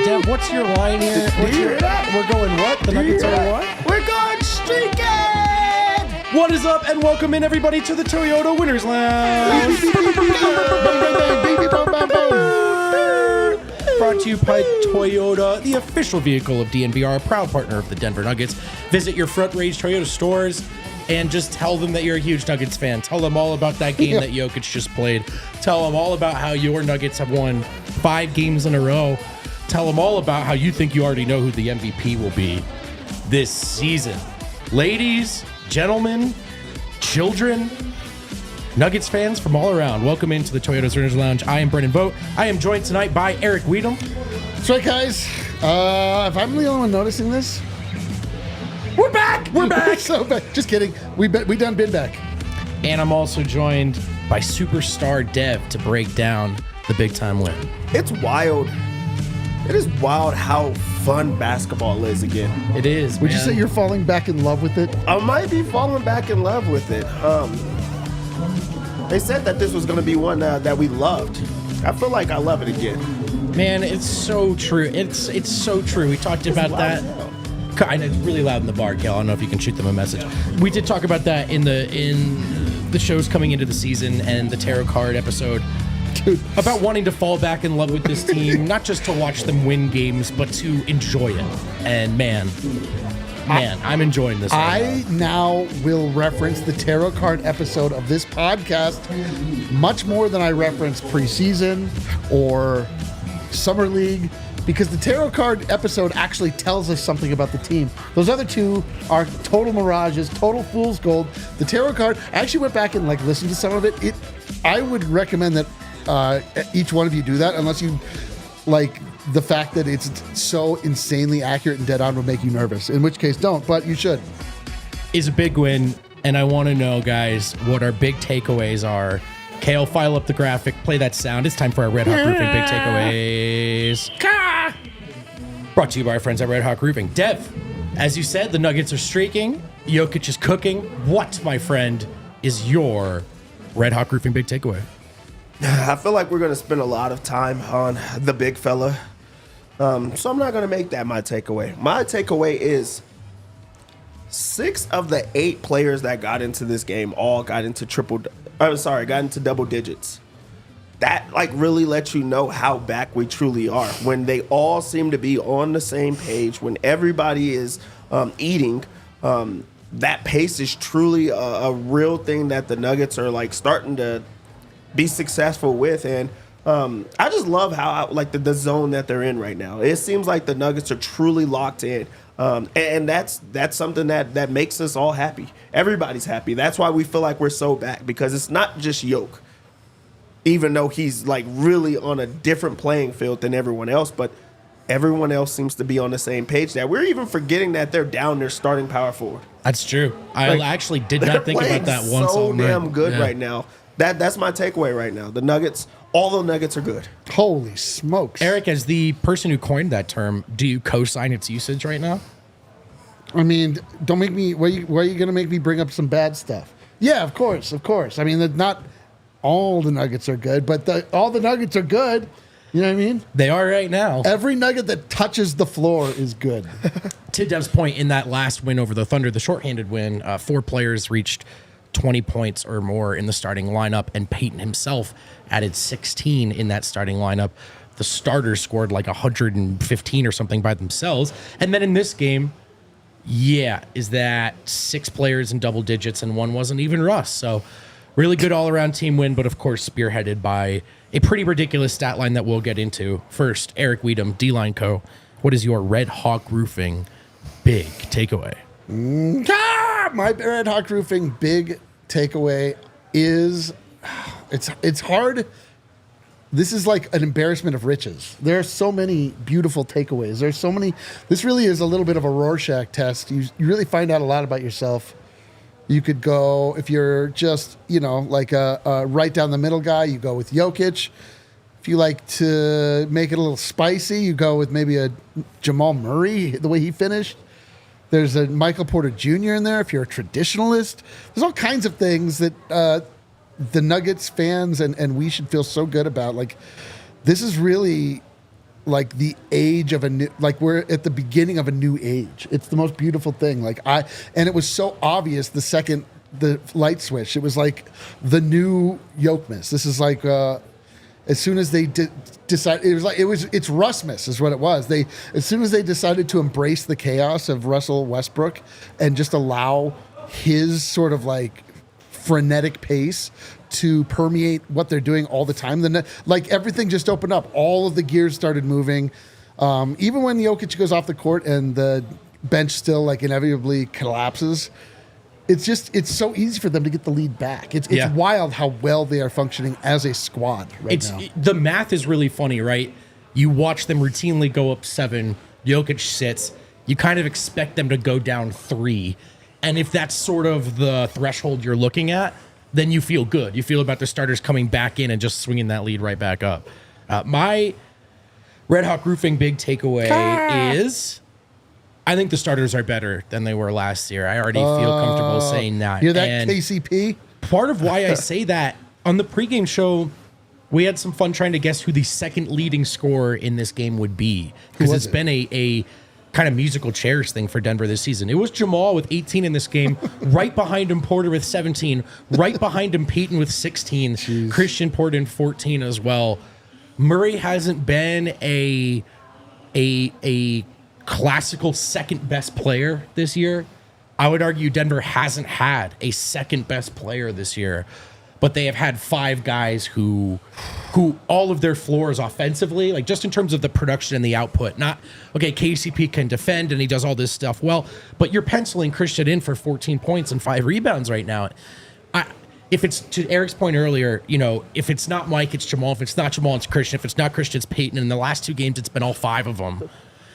Dev, what's your line here? We're going what? The Nuggets are what? We're going streaking! What is up, and welcome in, everybody, to the Toyota Winners Lounge. Brought to you by Toyota, the official vehicle of DNVR, proud partner of the Denver Nuggets. Visit your Front Range Toyota stores and just tell them that you're a huge Nuggets fan. Tell them all about that game that Jokic just played. Tell them all about how your Nuggets have won 5 games in a row. Tell them all about how you think you already know who the MVP will be this season. Ladies, gentlemen, children, Nuggets fans from all around, welcome into the Toyota Winners Lounge. I am Brendan Vogt. I am joined tonight by Eric Weedham. That's right, guys. If I'm the only one noticing this, we're back. We're back. So back. Just kidding. We done been back. And I'm also joined by superstar Dev to break down the big time win. It's wild. It is wild how fun basketball is again. It is. Would you say you're falling back in love with it? I might be falling back in love with it. They said that this was going to be one that we loved. I feel like I love it again. Man, it's so true. It's so true. We talked about that. I know it's really loud in the bar, Kel. I don't know if you can shoot them a message. We did talk about that in the shows coming into the season and the tarot card episode. Dude. About wanting to fall back in love with this team, not just to watch them win games, but to enjoy it. And man, I'm enjoying this. I now will reference the tarot card episode of this podcast much more than I reference preseason or summer league, because the tarot card episode actually tells us something about the team. Those other two are total mirages, total fool's gold. The tarot card, I actually went back and listened to some of it. I would recommend that each one of you do that, unless you like the fact that it's so insanely accurate and dead on would make you nervous, in which case don't, but you should. Is a big win, and I want to know, guys, what our big takeaways are. Kale, file up the graphic, play that sound. It's time for our Red Hawk Roofing big takeaways. Brought to you by our friends at Red Hawk Roofing. Dev, as you said, the Nuggets are streaking. Jokic is cooking. What, my friend, is your Red Hawk Roofing big takeaway? I feel like we're going to spend a lot of time on the big fella. So I'm not going to make that my takeaway. My takeaway is 6 of the 8 players that got into this game all got into got into double digits. That really lets you know how back we truly are. When they all seem to be on the same page, when everybody is eating, that pace is truly a real thing that the Nuggets are starting to be successful with. And I just love how the zone that they're in right now. It seems like the Nuggets are truly locked in. And that's something that makes us all happy. Everybody's happy. That's why we feel like we're so back, because it's not just Jokic, even though he's really on a different playing field than everyone else, but everyone else seems to be on the same page. That we're even forgetting that they're down their starting power forward. That's true. I actually did not think about that once. So damn good right now. That's my takeaway right now. The Nuggets, all the Nuggets are good. Holy smokes. Eric, as the person who coined that term, do you co-sign its usage right now? I mean, don't make me, why are you going to make me bring up some bad stuff? Yeah, of course. I mean, not all the Nuggets are good, but all the Nuggets are good. You know what I mean? They are right now. Every Nugget that touches the floor is good. To Dev's point, in that last win over the Thunder, the shorthanded win, 4 players reached 20 points or more in the starting lineup, and Peyton himself added 16 in that starting lineup. The starters scored 115 or something by themselves. And then in this game, is that 6 players in double digits, and one wasn't even Russ. So really good all-around team win, but of course spearheaded by a pretty ridiculous stat line that we'll get into. First, Eric Weedham, D-Line Co. What is your Red Hawk Roofing big takeaway? My Red Hawk Roofing big takeaway is it's hard this is like an embarrassment of riches. There are so many beautiful takeaways. There's so many. This really is a little bit of a Rorschach test. You really find out a lot about yourself. You could go, if you're just, like a right down the middle guy, you go with Jokic. If you like to make it a little spicy, you go with maybe a Jamal Murray, the way he finished. There's a Michael Porter Jr. in there if you're a traditionalist. There's all kinds of things that the Nuggets fans and we should feel so good about. Like, this is really like the age of a new, like we're at the beginning of a new age. It's the most beautiful thing. And it was so obvious the second the light switch. It was like the new Yokmas. This is like as soon as they decided, it's Russmas is what it was. As soon as they decided to embrace the chaos of Russell Westbrook and just allow his sort of like frenetic pace to permeate what they're doing all the time, then like everything just opened up. All of the gears started moving. Even when Jokic goes off the court and the bench still like inevitably collapses, it's so easy for them to get the lead back. It's wild how well they are functioning as a squad now. The math is really funny, right? You watch them routinely go up 7. Jokic sits. You kind of expect them to go down 3. And if that's sort of the threshold you're looking at, then you feel good. You feel about the starters coming back in and just swinging that lead right back up. My Red Hawk Roofing big takeaway is I think the starters are better than they were last year. I already feel comfortable saying that. Hear that, KCP? Part of why I say that, on the pregame show, we had some fun trying to guess who the second leading scorer in this game would be. Because it's been a kind of musical chairs thing for Denver this season. It was Jamal with 18 in this game. Right behind him, Porter with 17. Right behind him, Peyton with 16. Jeez. Christian poured in 14 as well. Murray hasn't been a classical second best player this year. I would argue Denver hasn't had a second best player this year, but they have had 5 guys who all of their floors offensively, like just in terms of the production and the output, not, okay, KCP can defend and he does all this stuff well, but you're penciling Christian in for 14 points and 5 rebounds right now. If it's, to Eric's point earlier, if it's not Mike, it's Jamal. If it's not Jamal, it's Christian. If it's not Christian, it's Peyton. In the last 2 games, it's been all 5 of them.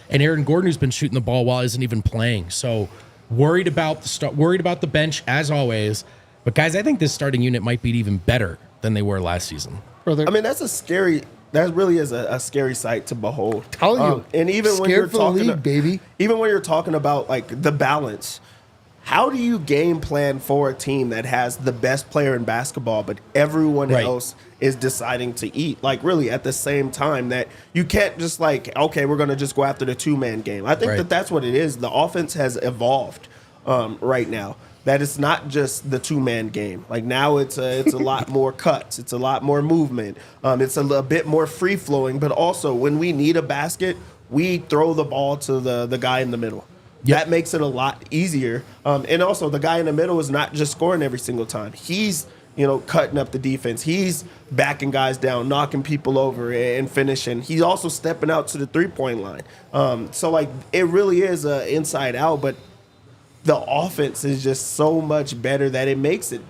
And Aaron Gordon, who's been shooting the ball well, isn't even playing. So worried about the bench as always. But guys, I think this starting unit might be even better than they were last season. I mean, that really is a scary sight to behold. Telling you, and even when you're talking, league, baby. Even when you're talking about like the balance, how do you game plan for a team that has the best player in basketball, but everyone else is deciding to eat, like really at the same time? That you can't just like, okay, we're going to just go after the 2-man game. I think that's what it is. The offense has evolved right now. That it's not just the 2-man game. Like now it's a lot more cuts. It's a lot more movement. It's a bit more free flowing, but also when we need a basket, we throw the ball to the guy in the middle. Yep. That makes it a lot easier. And also the guy in the middle is not just scoring every single time. He's, cutting up the defense. He's backing guys down, knocking people over and finishing. He's also stepping out to the 3-point line. So like it really is inside out, but the offense is just so much better that it makes it.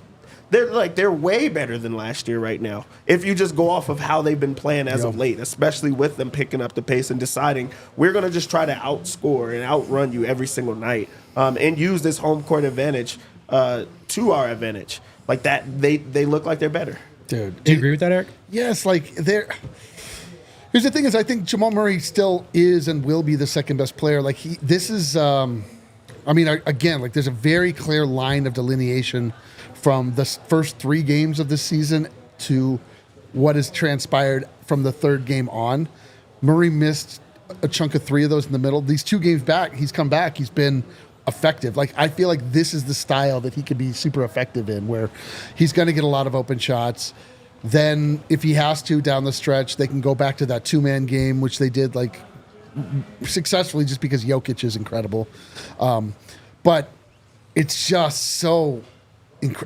They're way better than last year right now. If you just go off of how they've been playing as of late, especially with them picking up the pace and deciding we're going to just try to outscore and outrun you every single night, and use this home court advantage to our advantage. Like that, they look like they're better. Dude, do you agree with that, Eric? Yes, like they're. Here's the thing: is I think Jamal Murray still is and will be the second best player. Like this is. I mean, again, like there's a very clear line of delineation from the first 3 games of this season to what has transpired from the 3rd game on. Murray missed a chunk of 3 of those in the middle. These 2 games back, he's come back. He's been effective. Like I feel like this is the style that he could be super effective in, where he's going to get a lot of open shots. Then if he has to down the stretch, they can go back to that 2-man game, which they did like successfully just because Jokic is incredible. But it's just so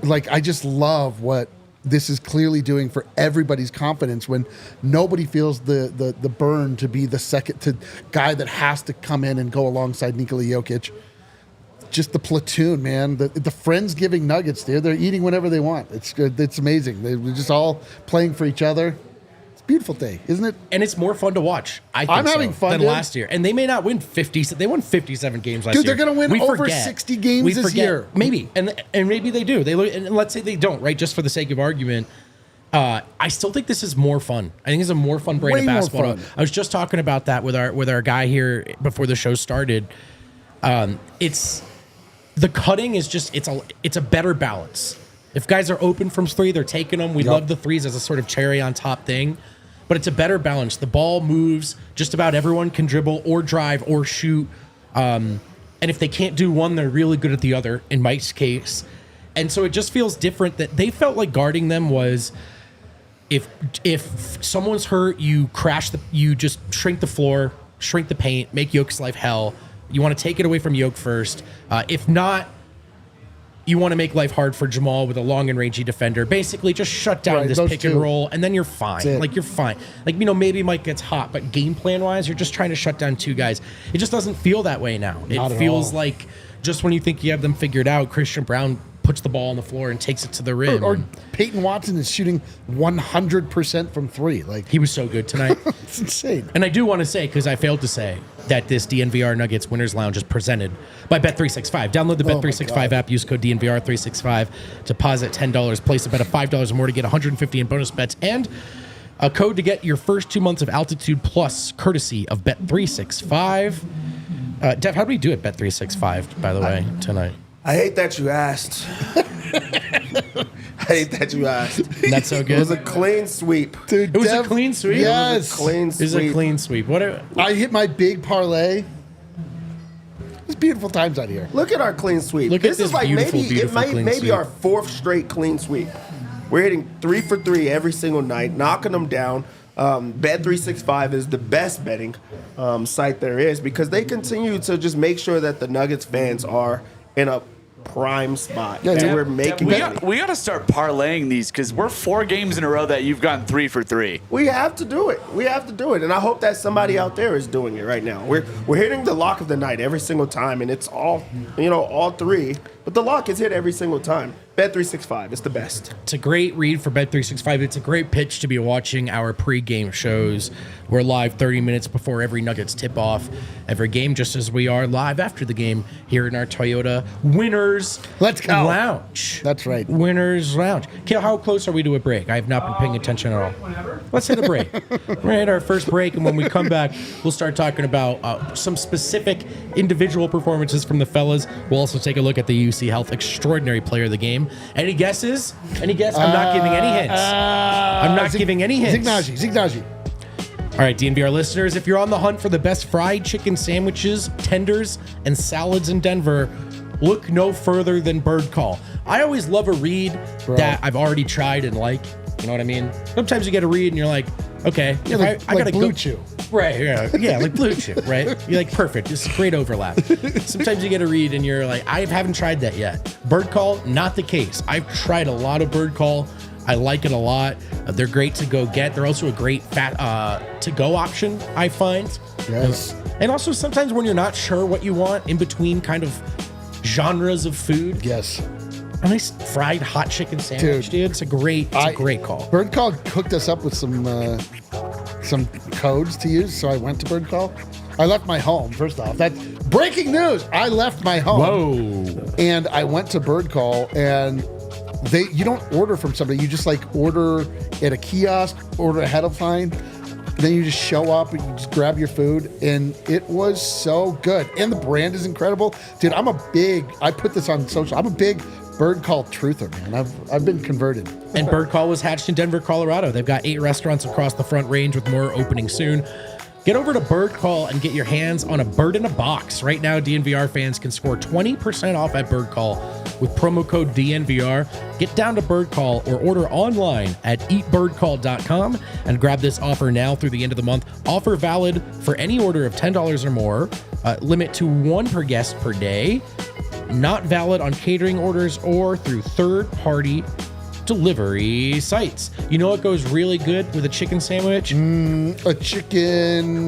like I just love what this is clearly doing for everybody's confidence when nobody feels the burn to be the second guy that has to come in and go alongside Nikola Jokic. Just the platoon, man. The Friendsgiving Nuggets, dude. They're eating whenever they want. It's good. It's amazing. They're just all playing for each other. Beautiful day, isn't it? And it's more fun to watch. I think I'm having fun, than dude. last year. And they may not win 50. They won 57 games last Dude, year. they're going to win over 60 games this year. Maybe. And maybe they do. And let's say they don't, right? Just for the sake of argument. I still think this is more fun. I think it's a more fun brand Way of more basketball. fun. I was just talking about that with our guy here before the show started. It's the cutting is just it's a better balance. If guys are open from three, they're taking them. We love the threes as a sort of cherry on top thing, but it's a better balance. The ball moves. Just about everyone can dribble or drive or shoot. And if they can't do one, they're really good at the other. In Mike's case, and so it just feels different. That they felt like guarding them was. If someone's hurt, you just shrink the floor, shrink the paint, make Yoke's life hell. You want to take it away from Yoke first. If not, you want to make life hard for Jamal with a long and rangy defender. Basically, just shut down this pick and roll, and then you're fine. Like, you're fine. Like, maybe Mike gets hot, but game plan-wise, you're just trying to shut down two guys. It just doesn't feel that way now. It feels like just when you think you have them figured out, Christian Braun puts the ball on the floor and takes it to the rim. Or Peyton Watson is shooting 100% from three. Like, he was so good tonight. It's insane. And I do want to say, because I failed to say, that this DNVR Nuggets Winners Lounge is presented by Bet365. Download the Bet365 app, use code DNVR365, deposit $10, place a bet of $5 or more to get $150 in bonus bets, and a code to get your first 2 months of Altitude Plus, courtesy of Bet365. Dev, how do we do at Bet365, by the way, tonight? I hate that you asked. That's so good. It was a clean sweep. Dude, It was a clean sweep? Yes. Clean It was a clean sweep. I hit my big parlay. It's beautiful times out here. Look at our clean sweep. Look at this beautiful clean maybe sweep. our fourth straight clean sweep. We're hitting 3 for 3 every single night, knocking them down. Bet365 is the best betting site there is because they continue to just make sure that the Nuggets fans are in a prime spot. Yeah, and we're making money. We got to start parlaying these because we're 4 games in a row that you've gone 3 for 3. We have to do it. And I hope that somebody out there is doing it right now. We're hitting the lock of the night every single time, and it's all three. But the lock is hit every single time. Bet365, it's the best. It's a great read for Bet365. It's a great pitch to be watching our pregame shows. We're live 30 minutes before every Nuggets tip-off every game, just as we are live after the game here in our Toyota Winners Let's go. Lounge. That's right. Winners Lounge. Kale, how close are we to a break? I have not been paying attention at all. Let's hit a break. We're going to hit our first break, and when we come back, we'll start talking about some specific individual performances from the fellas. We'll also take a look at the UC Health Extraordinary Player of the Game. Any guesses? Any guess? I'm not giving any hints. I'm not giving any hints. Zignaji. All right, DNVR listeners, if you're on the hunt for the best fried chicken sandwiches, tenders, and salads in Denver, look no further than Bird Call. I always love a read that I've already tried and like. You know what I mean? Sometimes you get a read and you're like, okay, Yeah, I gotta Blue go. Chew. Right, yeah, like Blue Chew, right? You're like, perfect. This is great overlap. Sometimes you get a read and you're like, I haven't tried that yet. Bird Call, not the case. I've tried a lot of Bird Call. I like it a lot. They're great to go get. They're also a great to-go option, I find. Yes. And also sometimes when you're not sure what you want in between kind of genres of food, Yes. a nice fried hot chicken sandwich, dude. It's a great call. Bird Call hooked us up with some codes to use, so I went to Bird Call. I left my home, first off. That's breaking news. I left my home. Whoa. And I went to Bird Call, and you don't order from somebody. You just order at a kiosk, order ahead of time. Then you just show up and you just grab your food, and it was so good. And the brand is incredible. Dude, I put this on social, I'm a big Bird Call truther, man. I've been converted. And Bird Call was hatched in Denver, Colorado. They've got 8 restaurants across the Front Range with more opening soon. Get over to Bird Call and get your hands on a bird in a box. Right now, DNVR fans can score 20% off at Bird Call with promo code DNVR. Get down to Bird Call or order online at eatbirdcall.com and grab this offer now through the end of the month. Offer valid for any order of $10 or more. Limit to 1 per guest per day. Not valid on catering orders or through third-party delivery sites. You know what goes really good with a chicken sandwich? A chicken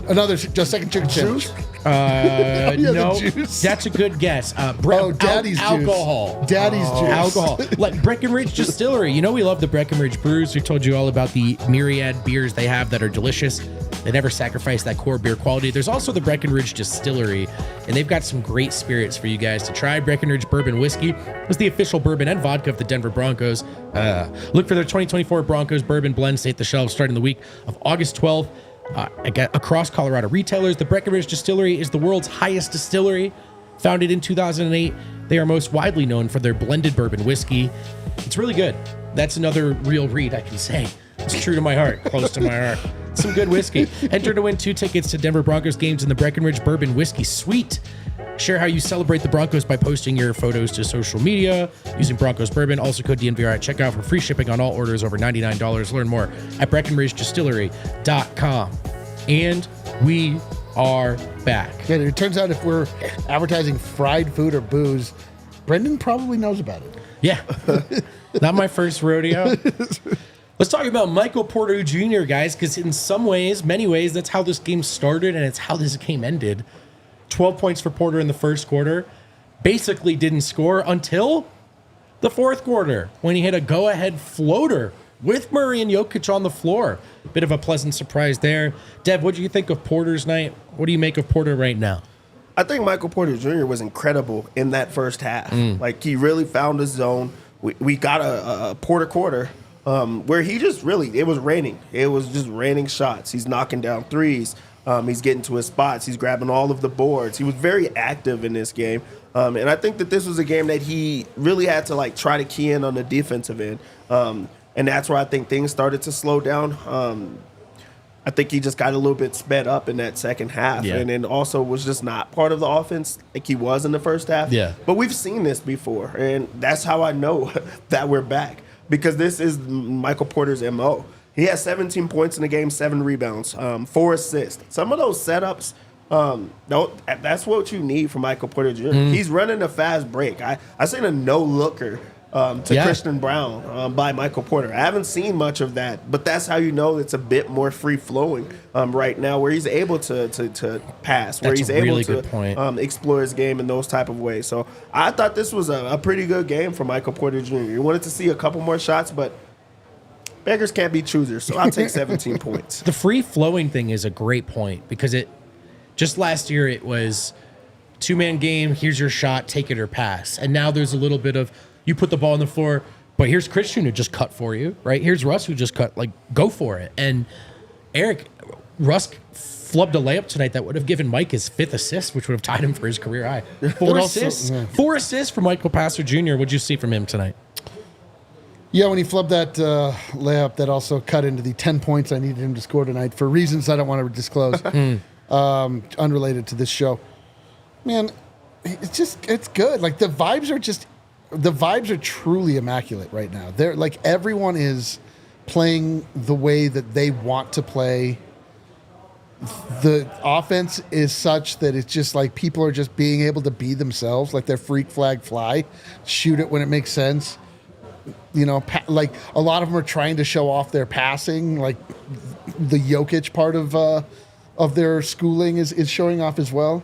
Another just second chicken sandwich. No, the juice. that's a good guess. Daddy's juice. Alcohol. Daddy's juice. Alcohol. Like Breckenridge Distillery. You know we love the Breckenridge brews. We told you all about the myriad beers they have that are delicious. They never sacrifice that core beer quality. There's also the Breckenridge Distillery, and they've got some great spirits for you guys to try. Breckenridge Bourbon Whiskey is the official bourbon and vodka of the Denver Broncos. Look for their 2024 Broncos Bourbon Blend to hit the shelves starting the week of August 12th. Across Colorado retailers, the Breckenridge Distillery is the world's highest distillery. Founded in 2008, they are most widely known for their blended bourbon whiskey. It's really good. That's another real read I can say. It's true to my heart, close to my heart. Some good whiskey. Enter to win 2 tickets to Denver Broncos games in the Breckenridge Bourbon Whiskey Suite. Share how you celebrate the Broncos by posting your photos to social media using Broncos Bourbon. Also code DNVR at checkout for free shipping on all orders over $99. Learn more at BreckenridgeDistillery.com. And we are back. Yeah, it turns out if we're advertising fried food or booze, Brendan probably knows about it. Yeah. Not my first rodeo. Let's talk about Michael Porter Jr., guys, because in some ways, many ways, that's how this game started and it's how this game ended. 12 points for Porter in the first quarter. Basically didn't score until the fourth quarter when he hit a go-ahead floater with Murray and Jokic on the floor. Bit of a pleasant surprise there. Dev, what do you think of Porter's night? What do you make of Porter right now? I think Michael Porter Jr. was incredible in that first half. Like, he really found his zone. We got a Porter quarter where he just really, it was raining. It was just raining shots. He's knocking down threes. He's getting to his spots. He's grabbing all of the boards. He was very active in this game. And I think that this was a game that he really had to, like, try to key in on the defensive end. And that's where I think things started to slow down. I think he just got a little bit sped up in that second half. Yeah. And then also was just not part of the offense like he was in the first half. Yeah. But we've seen this before. And that's how I know that we're back. Because this is Michael Porter's MO. He has 17 points in the game, 7 rebounds, 4 assists. Some of those setups, that's what you need from Michael Porter Jr. He's running a fast break. I seen a no-looker to Christian Braun by Michael Porter. I haven't seen much of that, but that's how you know it's a bit more free-flowing right now, where he's able to pass, where he's able to explore his game in those type of ways. So I thought this was a pretty good game for Michael Porter Jr. You wanted to see a couple more shots, but beggars can't be choosers, so I'll take 17 points. The free-flowing thing is a great point because just last year it was two-man game, here's your shot, take it or pass. And now there's a little bit of you put the ball on the floor, but here's Christian who just cut for you, right? Here's Russ who just cut, like, go for it. And Russ flubbed a layup tonight that would have given Mike his 5th assist, which would have tied him for his career high. 4 assists. 4 assists for Michael Passer Jr. What'd you see from him tonight? Yeah, when he flubbed that layup, that also cut into the 10 points I needed him to score tonight for reasons I don't want to disclose, unrelated to this show. Man, it's good. Like, the vibes are truly immaculate right now. They're like, everyone is playing the way that they want to play. The offense is such that it's just like people are just being able to be themselves, like their freak flag fly, shoot it when it makes sense. You know, like a lot of them are trying to show off their passing, like the Jokic part of their schooling is showing off as well.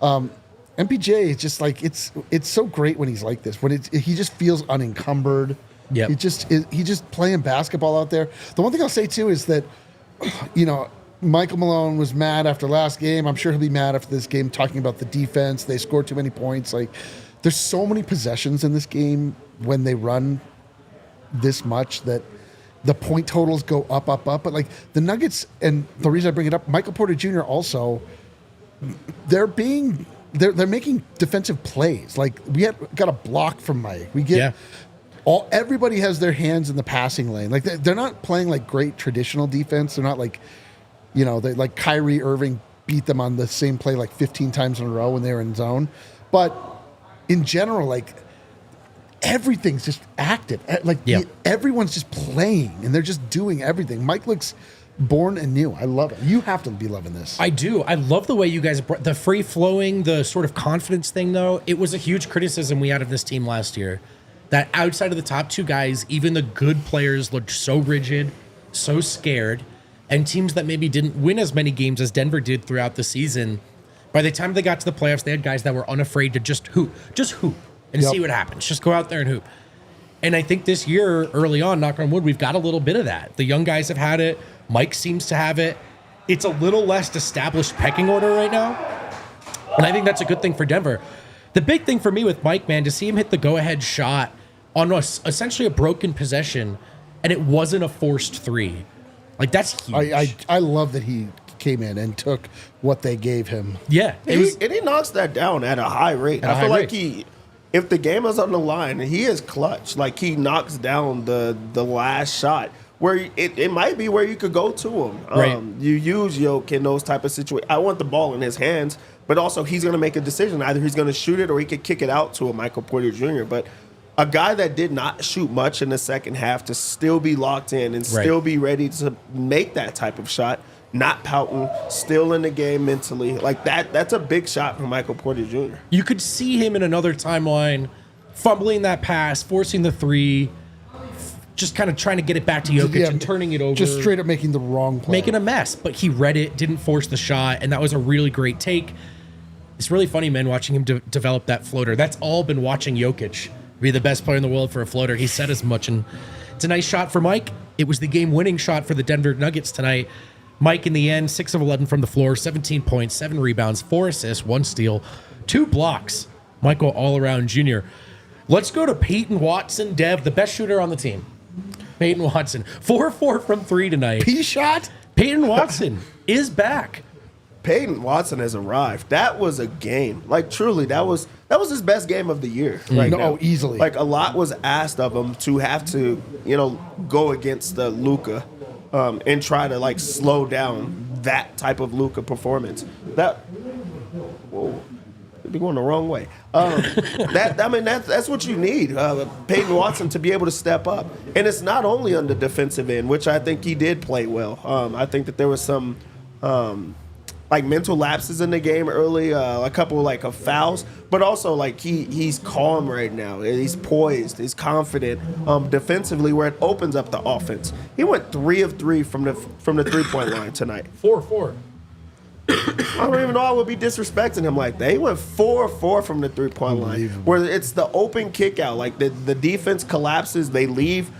MPJ is just like, it's so great when he's like this, when he just feels unencumbered. Yeah, he's just playing basketball out there. The one thing I'll say too is that, you know, Michael Malone was mad after last game. I'm sure he'll be mad after this game, talking about the defense. They scored too many points. Like, there's so many possessions in this game when they run this much that the point totals go up. But like the Nuggets, and the reason I bring it up, Michael Porter Jr. also, they're making defensive plays. Like, got a block from Mike. Everybody has their hands in the passing lane. Like, they're not playing like great traditional defense. They're not like, you know, they like Kyrie Irving beat them on the same play like 15 times in a row when they were in zone. But in general, like, everything's just active. Like, everyone's just playing and they're just doing everything. Mike looks born anew. I love it. You have to be loving this. I do. I love the way you guys brought the free flowing, the sort of confidence thing, though. It was a huge criticism we had of this team last year, that outside of the top 2 guys, even the good players looked so rigid, so scared. and teams that maybe didn't win as many games as Denver did throughout the season, by the time they got to the playoffs, they had guys that were unafraid to just hoop and see what happens. Just go out there and hoop. And I think this year, early on, knock on wood, we've got a little bit of that. The young guys have had it. Mike seems to have it. It's a little less established pecking order right now. And I think that's a good thing for Denver. The big thing for me with Mike, man, to see him hit the go-ahead shot on essentially a broken possession, and it wasn't a forced three. Like, that's huge. I love that he came in and took what they gave him. Yeah. And he knocks that down at a high rate. I feel like if the game is on the line, he is clutch. Like, he knocks down the last shot where it might be where you could go to him. Right. You use Jokic in those type of situations. I want the ball in his hands, but also he's going to make a decision. Either he's going to shoot it or he could kick it out to a Michael Porter Jr. But a guy that did not shoot much in the second half to still be locked in and still be ready to make that type of shot, not pouting, still in the game mentally. Like, that's a big shot from Michael Porter Jr. You could see him in another timeline fumbling that pass, forcing the three, just kind of trying to get it back to Jokic and turning it over. Just straight up making the wrong play. Making a mess, but he read it, didn't force the shot, and that was a really great take. It's really funny, man, watching him develop that floater. That's all been watching Jokic be the best player in the world for a floater. He said as much, and it's a nice shot for Mike. It was the game-winning shot for the Denver Nuggets tonight. Mike, in the end, 6 of 11 from the floor, 17 points, 7 rebounds, 4 assists, 1 steal, 2 blocks. Michael all-around junior. Let's go to Peyton Watson, Dev, the best shooter on the team. Peyton Watson, 4-4 from 3 tonight. P-shot? Peyton Watson is back. Peyton Watson has arrived. That was a game. Like, truly, that was his best game of the year. Right now. Easily. Like, a lot was asked of him to have to, go against the Luka and try to, like, slow down that type of Luka performance. Whoa. Be going the wrong way. That's what you need, Peyton Watson, to be able to step up. And it's not only on the defensive end, which I think he did play well. I think that there was some mental lapses in the game early, a couple of fouls, but also he's calm right now. He's poised. He's confident defensively, where it opens up the offense. He went 3 of 3 from the 3-point line tonight. 4-4. I don't even know I would be disrespecting him like that. He went 4 of 4 from the 3-point line, where it's the open kick out. Like, the defense collapses, they leave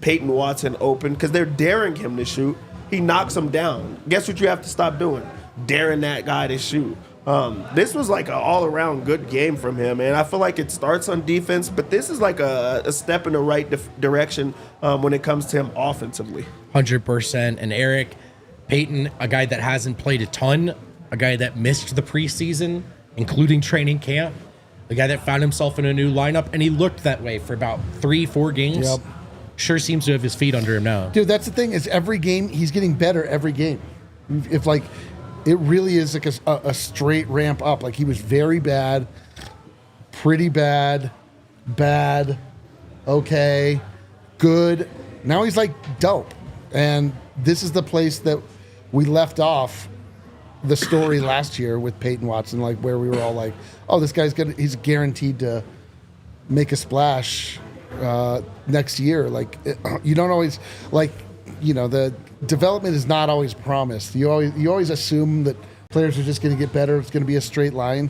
Peyton Watson open because they're daring him to shoot. He knocks him down. Guess what you have to stop doing? Daring that guy to shoot. This was like an all-around good game from him, and I feel like it starts on defense, but this is like a step in the right direction when it comes to him offensively. 100%. And Eric, Peyton, a guy that hasn't played a ton, a guy that missed the preseason, including training camp, a guy that found himself in a new lineup, and he looked that way for about 3-4 games. Yep. Sure seems to have his feet under him now. Dude, that's the thing, is every game, he's getting better every game. If, it really is like a straight ramp up. Like, he was very bad, pretty bad, okay, good. Now he's dope. And this is the place that we left off the story last year with Peyton Watson, where we were all like, oh, this guy's he's guaranteed to make a splash next year. You don't always, the development is not always promised. You always assume that players are just going to get better. It's going to be a straight line.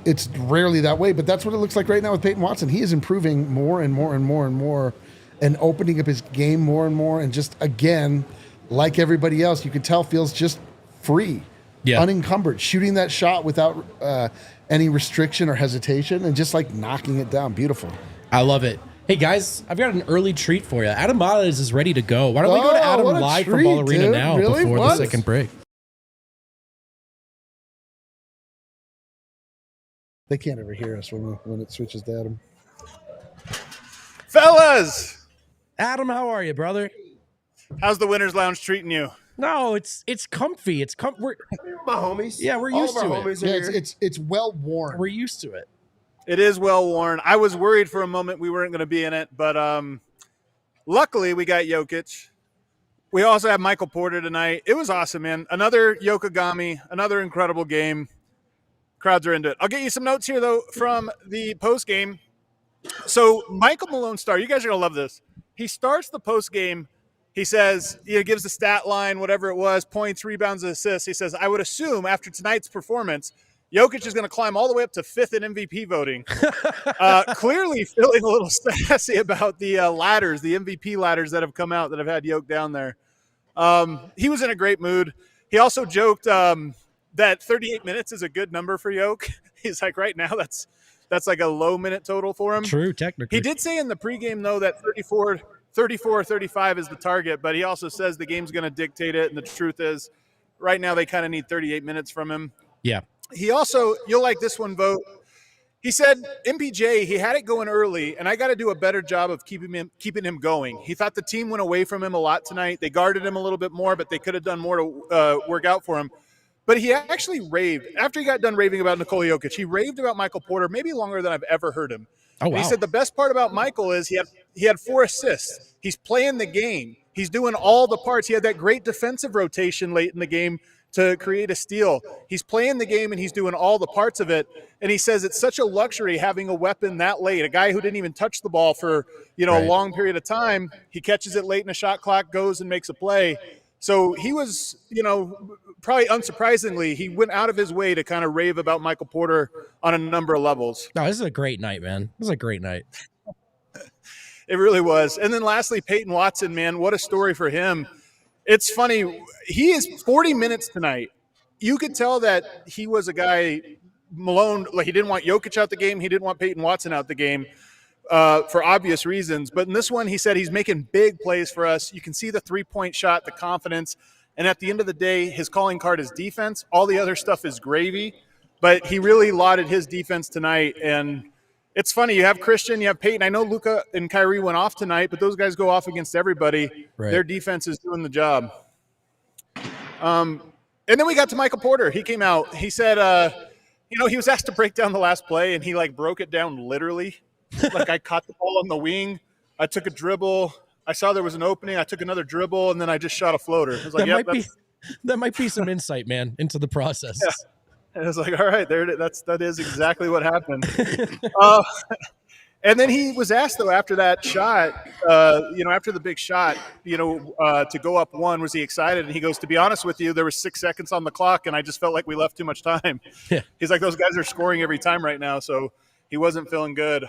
It's rarely that way, but that's what it looks like right now with Peyton Watson. He is improving more and more and more and more, and opening up his game more and more, and just, again, like everybody else, you can tell feels just free, unencumbered, shooting that shot without any restriction or hesitation, and just knocking it down. Beautiful. I love it. Hey, guys, I've got an early treat for you. Adam Males is ready to go. Why don't we go to Adam live from Ball Arena now before the second break? They can't ever hear us when it switches to Adam. Fellas! Adam, how are you, brother? How's the Winners Lounge treating you? No, it's comfy. We're my homies. Yeah, we're used to it. Yeah, it's well worn. We're used to it. It is well worn. I was worried for a moment we weren't going to be in it, but luckily we got Jokic. We also have Michael Porter tonight. It was awesome, man. Another Yokogami, another incredible game. Crowds are into it. I'll get you some notes here, though, from the post game. So Michael Malone you guys are going to love this. He starts the post game. He says, he gives the stat line, whatever it was, points, rebounds, and assists. He says, I would assume after tonight's performance, Jokic is going to climb all the way up to 5th in MVP voting. Clearly feeling a little sassy about the ladders, the MVP ladders that have come out that have had Jokic down there. He was in a great mood. He also joked that 38 minutes is a good number for Jokic. He's like, right now, that's like a low minute total for him. True, technically. He did say in the pregame, though, that 34 or 35 is the target, but he also says the game's going to dictate it, and the truth is right now they kind of need 38 minutes from him. Yeah. He also, you'll like this one, Vogt. He said MPJ, he had it going early, and I got to do a better job of keeping him going. He thought the team went away from him a lot tonight. They guarded him a little bit more, but they could have done more to work out for him. But he actually raved. After he got done raving about Nikola Jokic, he raved about Michael Porter maybe longer than I've ever heard him. Oh, wow. He said the best part about Michael is he had 4 assists. He's playing the game. He's doing all the parts. He had that great defensive rotation late in the game to create a steal. He's playing the game and he's doing all the parts of it. And he says it's such a luxury having a weapon that late, a guy who didn't even touch the ball for, a long period of time. He catches it late in the shot clock, goes and makes a play. So he was, probably unsurprisingly, he went out of his way to kind of rave about Michael Porter on a number of levels. No, this is a great night, man. This is a great night. It really was. And then lastly, Peyton Watson, man, what a story for him. It's funny. He is 40 minutes tonight. You could tell that he was a guy, Malone, like he didn't want Jokic out the game. He didn't want Peyton Watson out the game for obvious reasons. But in this one, he said he's making big plays for us. You can see the three-point shot, the confidence. And at the end of the day, his calling card is defense. All the other stuff is gravy. But he really lauded his defense tonight. And it's funny. You have Christian, you have Peyton. I know Luka and Kyrie went off tonight, but those guys go off against everybody. Right. Their defense is doing the job. And then we got to Michael Porter. He came out. He said, he was asked to break down the last play, and he, broke it down literally. I caught the ball on the wing. I took a dribble. I saw there was an opening. I took another dribble, and then I just shot a floater. I was like, that might be some insight, man, into the process. Yeah. And I was like, all right, that is exactly what happened. And then he was asked, though, after that shot, after the big shot, to go up 1, was he excited? And he goes, to be honest with you, there was 6 seconds on the clock, and I just felt like we left too much time. Yeah. He's like, those guys are scoring every time right now, so he wasn't feeling good.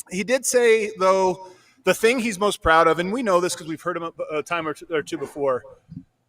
He did say, though, the thing he's most proud of, and we know this because we've heard him a time or two before,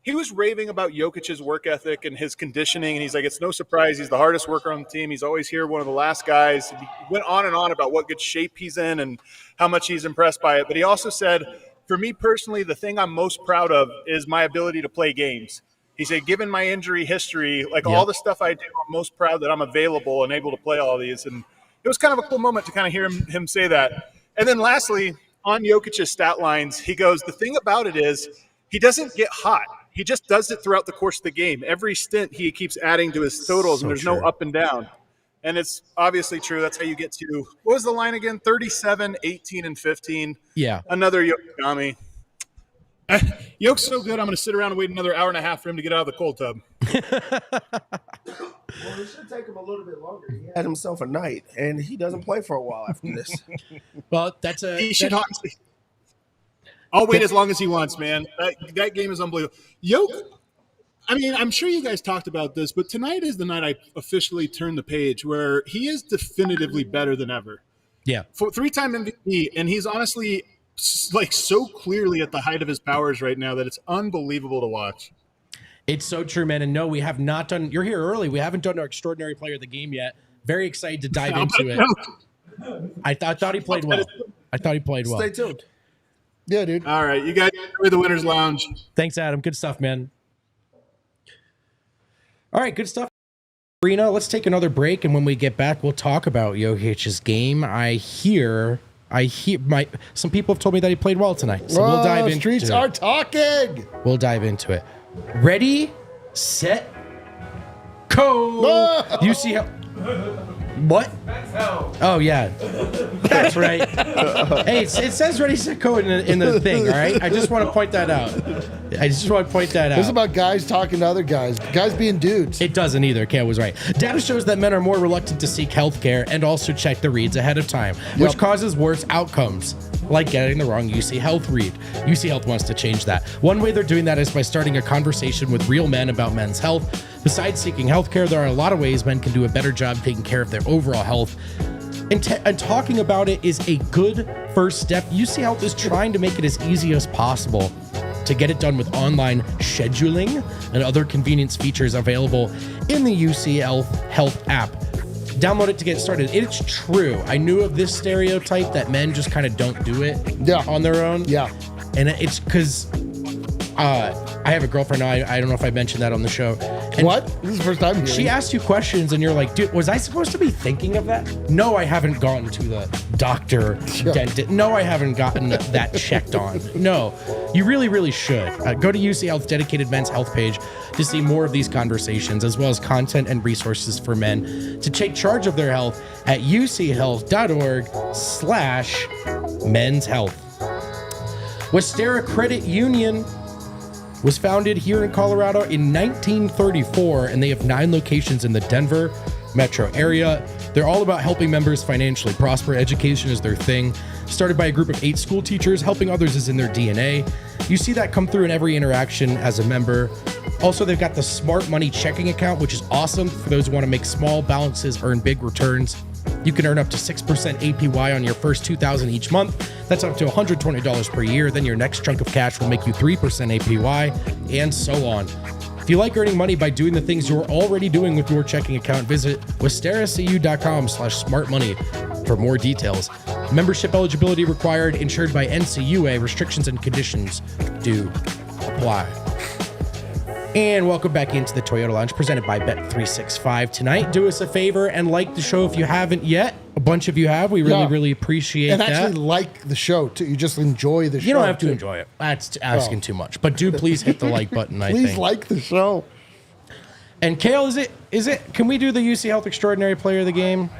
he was raving about Jokic's work ethic and his conditioning, and he's like, it's no surprise. He's the hardest worker on the team. He's always here, one of the last guys. He went on and on about what good shape he's in and how much he's impressed by it. But he also said, for me personally, the thing I'm most proud of is my ability to play games. He said, given my injury history, all the stuff I do, I'm most proud that I'm available and able to play all these. And it was kind of a cool moment to kind of hear him say that. And then lastly, on Jokic's stat lines, he goes, the thing about it is he doesn't get hot. He just does it throughout the course of the game. Every stint, he keeps adding to his totals, and there's no up and down. And it's obviously true. That's how you get to, what was the line again? 37, 18, and 15. Yeah. Another Jokic. Yoke's so good, I'm going to sit around and wait another hour and a half for him to get out of the cold tub. Well, it should take him a little bit longer. He had himself a night, and he doesn't play for a while after this. Well, I'll wait as long as he wants, man. That game is unbelievable. Jokic, I'm sure you guys talked about this, but tonight is the night I officially turned the page where he is definitively better than ever. Yeah. For 3-time MVP, and he's honestly so clearly at the height of his powers right now that it's unbelievable to watch. It's so true, man. And no, we have not done – you're here early. We haven't done our extraordinary player of the game yet. Very excited to dive into it. I thought he played well. Stay tuned. Yeah, dude. All right. You guys enjoy the Winner's Lounge. Thanks, Adam. Good stuff, man. All right, good stuff. Arena, let's take another break, and when we get back, we'll talk about Jokic's game. I hear some people have told me that he played well tonight, so we'll dive into it. Streets are talking. We'll dive into it. Ready, set, go. You see how What? Oh, yeah. That's right. Hey, it says ready, set, go in the thing, all right? I just want to point that out. This is about guys talking to other guys being dudes. It doesn't either. Kale was right. Data shows that men are more reluctant to seek health care and also check the reads ahead of time, which causes worse outcomes, like getting the wrong UC Health read. UC Health wants to change that. One way they're doing that is by starting a conversation with real men about men's health. Besides seeking health care, there are a lot of ways men can do a better job taking care of their overall health. And talking about it is a good first step. UC Health is trying to make it as easy as possible to get it done with online scheduling and other convenience features available in the UC Health app. Download it to get started. It's true. I knew of this stereotype that men just kind of don't do it on their own. Yeah. And it's because I have a girlfriend now. I don't know if I mentioned that on the show. And what? This is the first time hearing. She asked you questions and you're like, dude, was I supposed to be thinking of that? No, I haven't gone to the doctor, dentist. No, I haven't gotten that checked on. No, you really, really should. Go to UC Health's dedicated men's health page to see more of these conversations, as well as content and resources for men to take charge of their health at uchealth.org/men's health. Westera Credit Union was founded here in Colorado in 1934, and they have 9 locations in the Denver metro area. They're all about helping members financially prosper. Education is their thing. Started by a group of 8 school teachers, helping others is in their DNA. You see that come through in every interaction as a member. Also, they've got the Smart Money checking account, which is awesome for those who want to make small balances, earn big returns. You can earn up to 6% APY on your first $2,000 each month. That's up to $120 per year. Then your next chunk of cash will make you 3% APY, and so on. If you like earning money by doing the things you're already doing with your checking account, visit westeracu.com/smartmoney for more details. Membership eligibility required, insured by NCUA. Restrictions and conditions do apply. And welcome back into the Toyota Lounge, presented by Bet365 tonight. Do us a favor and like the show if you haven't yet. A bunch of you have. We really appreciate that. And actually like the show, too. You just enjoy the show. You don't have to enjoy it. That's asking too much. But do please hit the like button, I think. Please like the show. And Kale, is it? Can we do the UC Health Extraordinary Player of the Game?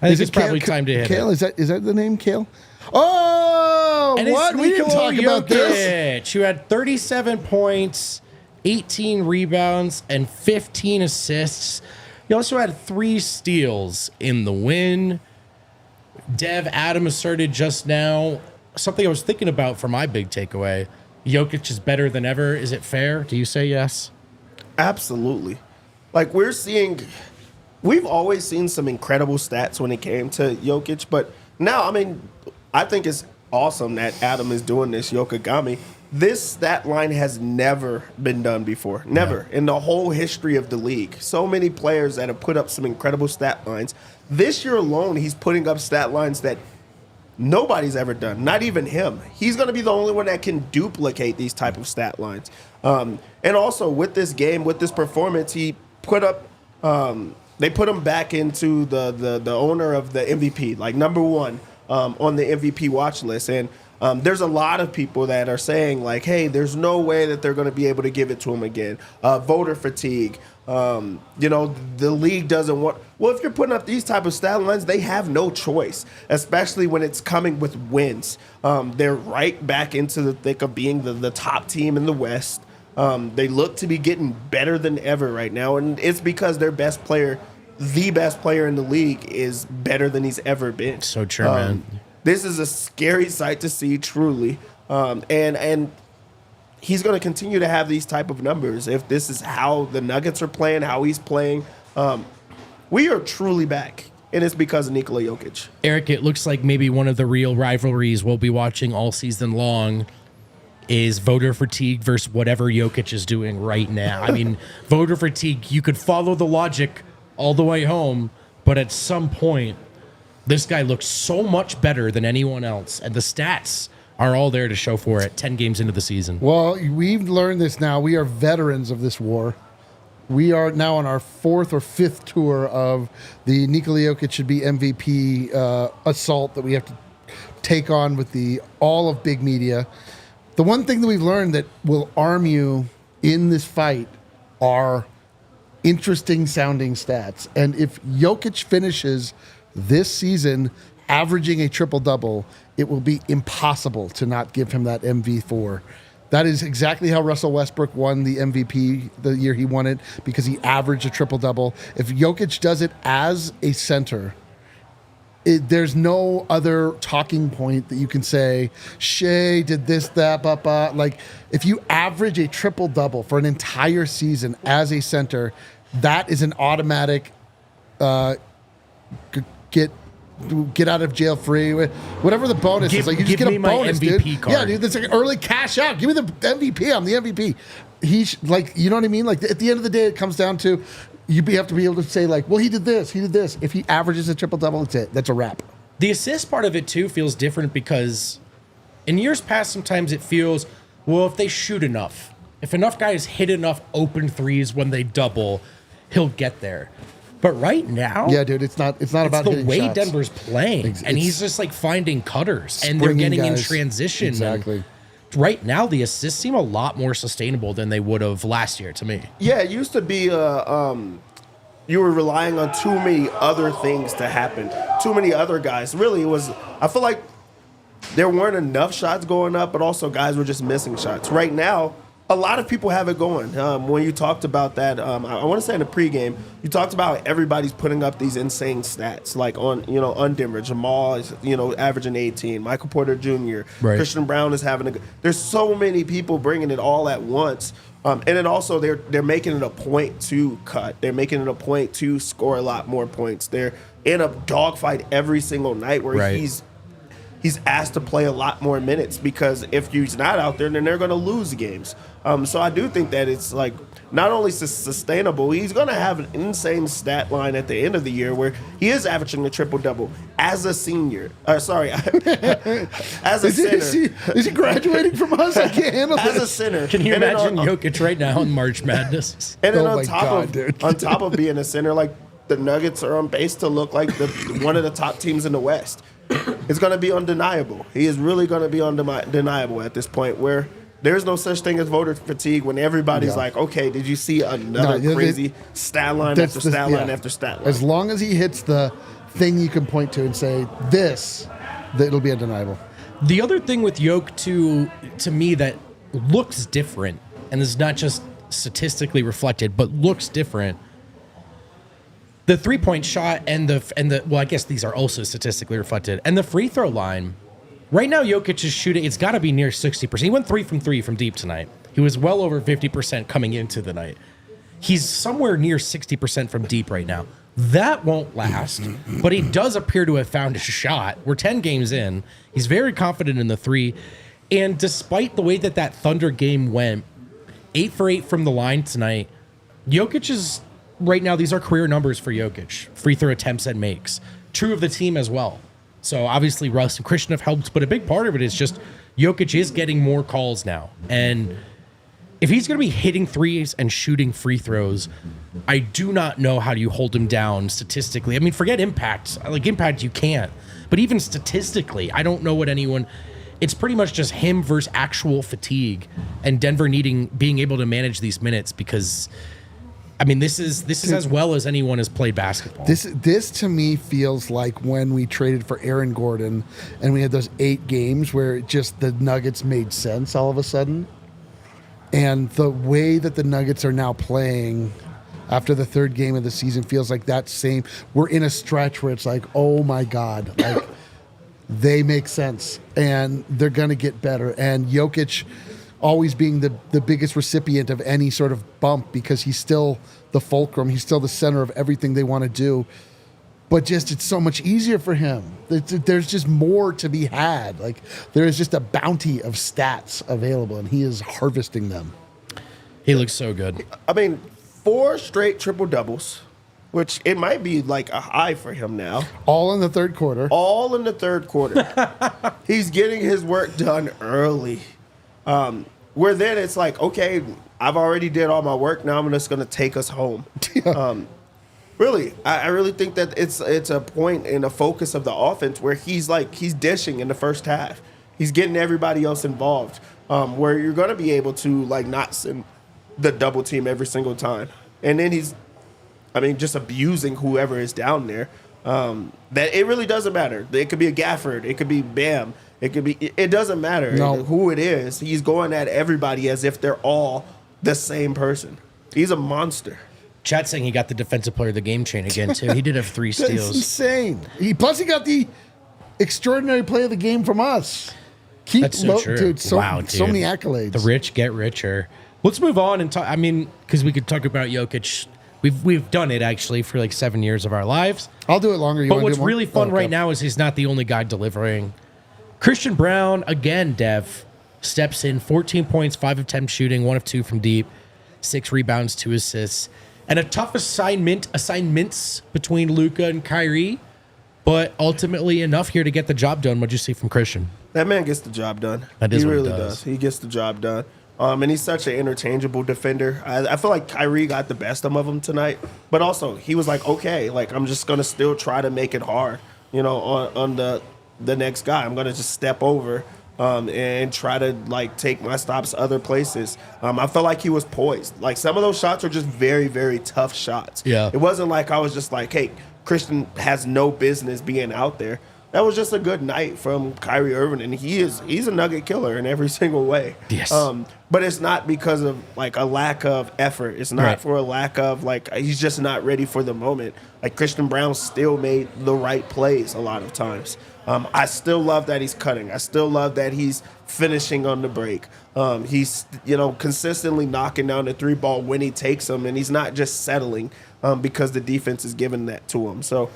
I think it's probably time to hit Kale, it. is that the name, Kale? Oh, and what? We didn't talk about this. You had 37 points, 18 rebounds, and 15 assists. You also had 3 steals in the win. Dev Adam asserted just now something I was thinking about for my big takeaway. Jokic is better than ever. Is it fair? Do you say yes? Absolutely. Like we've always seen some incredible stats when it came to Jokic, but now, I think it's awesome that Adam is doing this Yokagami. This stat line has never been done before. Never. In the whole history of the league. So many players that have put up some incredible stat lines. This year alone, he's putting up stat lines that nobody's ever done. Not even him. He's going to be the only one that can duplicate these type of stat lines. And also, with this game, with this performance, he put up... they put him back into the owner of the MVP, like number 1 on the MVP watch list. And there's a lot of people that are saying, like, hey, there's no way that they're going to be able to give it to him again. Voter fatigue. The league doesn't want... Well, if you're putting up these type of stat lines, they have no choice, especially when it's coming with wins. They're right back into the thick of being the top team in the West. They look to be getting better than ever right now, and it's because their best player, the best player in the league, is better than he's ever been. So true, man. This is a scary sight to see, truly. And he's going to continue to have these type of numbers. If this is how the Nuggets are playing, how he's playing, we are truly back. And it's because of Nikola Jokic. Eric, it looks like maybe one of the real rivalries we'll be watching all season long is voter fatigue versus whatever Jokic is doing right now. Voter fatigue, you could follow the logic all the way home, but at some point, this guy looks so much better than anyone else, and the stats are all there to show for it 10 games into the season. Well, we've learned this now. We are veterans of this war. We are now on our 4th or 5th tour of the Nikola Jokic should be MVP assault that we have to take on with all of big media. The one thing that we've learned that will arm you in this fight are interesting sounding stats. And if Jokic finishes this season averaging a triple-double, it will be impossible to not give him that MV4. That is exactly how Russell Westbrook won the MVP the year he won it, because he averaged a triple-double. If Jokic does it as a center, there's no other talking point that you can say, Shea did this, that, Like, if you average a triple-double for an entire season as a center, that is an automatic get out of jail free, whatever the bonus is. Like, you just get a bonus, MVP dude. card. Yeah, dude, that's like early cash out. Give me the MVP. I'm the MVP. Like, you know what I mean? Like, at the end of the day, it comes down to you have to be able to say, like, well, he did this. If he averages a triple-double, that's it. That's a wrap. The assist part of it, too, feels different because in years past, sometimes it feels, well, if they shoot enough, if enough guys hit enough open threes when they double, he'll get there. But right now, yeah, dude, it's not about the way shots. Denver's playing, and he's just like finding cutters, and they're getting in transition. Exactly. Right now, the assists seem a lot more sustainable than they would have last year to me. Yeah, it used to be you were relying on too many other things to happen, too many other guys. Really, it was. I feel like there weren't enough shots going up, but also guys were just missing shots. Right now, a lot of people have it going. When you talked about that, I want to say in the pregame, you talked about everybody's putting up these insane stats, like on Denver. Jamal is averaging 18. Michael Porter Jr. Right. Christian Braun is having a. There's so many people bringing it all at once, and then also they're making it a point to cut. They're making it a point to score a lot more points. They're in a dogfight every single night where Right. he's asked to play a lot more minutes, because if he's not out there, then they're going to lose games. So I do think that it's like not only sustainable, he's going to have an insane stat line at the end of the year where he is averaging a triple-double as a senior. As a center. Is he graduating from us? I can't handle As a this. center. Can you And then imagine Jokic right now in March Madness? And then Oh my God, dude. on top of being a center, like the Nuggets are on pace to look like one of the top teams in the West. It's going to be undeniable. He is really going to be undeniable at this point, where there's no such thing as voter fatigue when everybody's like, okay, did you see another crazy stat line after stat line after stat line? As long as he hits the thing you can point to and say, it'll be undeniable. The other thing with Jokic to me that looks different, and is not just statistically reflected, but looks different. The three-point shot and the well, I guess these are also statistically reflected, and the free throw line. Right now, Jokic is shooting. It's got to be near 60%. He went 3 from 3 from deep tonight. He was well over 50% coming into the night. He's somewhere near 60% from deep right now. That won't last, but he does appear to have found his shot. We're 10 games in. He's very confident in the three, and despite the way that Thunder game went, 8 for 8 from the line tonight. Jokic is. Right now, these are career numbers for Jokic. Free throw attempts and makes. True of the team as well. So obviously Russ and Christian have helped, but a big part of it is just Jokic is getting more calls now. And if he's going to be hitting threes and shooting free throws, I do not know how you hold him down statistically. I mean, forget impact. Like, impact you can't. But even statistically, I don't know what anyone... It's pretty much just him versus actual fatigue, and Denver being able to manage these minutes, because... I mean, this is as well as anyone has played basketball. This to me feels like when we traded for Aaron Gordon and we had those 8 games where just the Nuggets made sense all of a sudden. And the way that the Nuggets are now playing after the 3rd game of the season feels like that same. We're in a stretch where it's like, oh my God, like they make sense and they're going to get better. And Jokic always being the biggest recipient of any sort of bump, because he's still the fulcrum. He's still the center of everything they want to do. But just it's so much easier for him. There's just more to be had. Like, there is just a bounty of stats available, and he is harvesting them. He looks so good. I mean, 4 straight triple-doubles, which it might be like a high for him now. All in the 3rd quarter. All in the 3rd quarter. He's getting his work done early. Where then it's like, okay, I've already did all my work. Now I'm just going to take us home. Really, I really think that it's a point in the focus of the offense where he's dishing in the first half. He's getting everybody else involved, where you're going to be able to like not send the double team every single time. And then he's just abusing whoever is down there. That it really doesn't matter. It could be a Gafford. It could be Bam. It doesn't matter who it is. He's going at everybody as if they're all the same person. He's a monster. Chat saying he got the defensive player of the game chain again, too. He did have 3 steals. That's insane. Plus, he got the extraordinary play of the game from us. That's so true. Dude, so many accolades. The rich get richer. Let's move on and talk. Because we could talk about Jokic. We've done it, actually, for like 7 years of our lives. I'll do it longer. But what's really fun right now is he's not the only guy delivering. Christian Braun, again, Dev, steps in, 14 points, 5 of 10 shooting, 1 of 2 from deep, 6 rebounds, 2 assists. And a tough assignments between Luka and Kyrie, but ultimately enough here to get the job done. What'd you see from Christian? That man gets the job done. That is he what really he does. He gets the job done. And he's such an interchangeable defender. I feel like Kyrie got the best of him tonight, but also he was like, okay, like I'm just gonna still try to make it hard, on the next guy. I'm gonna just step over and try to like take my stops other places. I felt like he was poised. Like some of those shots are just very, very tough shots. Yeah, it wasn't like I was just like, hey, Christian has no business being out there. That was just a good night from Kyrie Irving, and he's a nugget killer in every single way. Yes. But it's not because of like a lack of effort. It's not for a lack of like he's just not ready for the moment. Like Christian Braun still made the right plays a lot of times. I still love that he's cutting. I still love that he's finishing on the break. He's consistently knocking down the 3-ball when he takes them, and he's not just settling because the defense is giving that to him. So.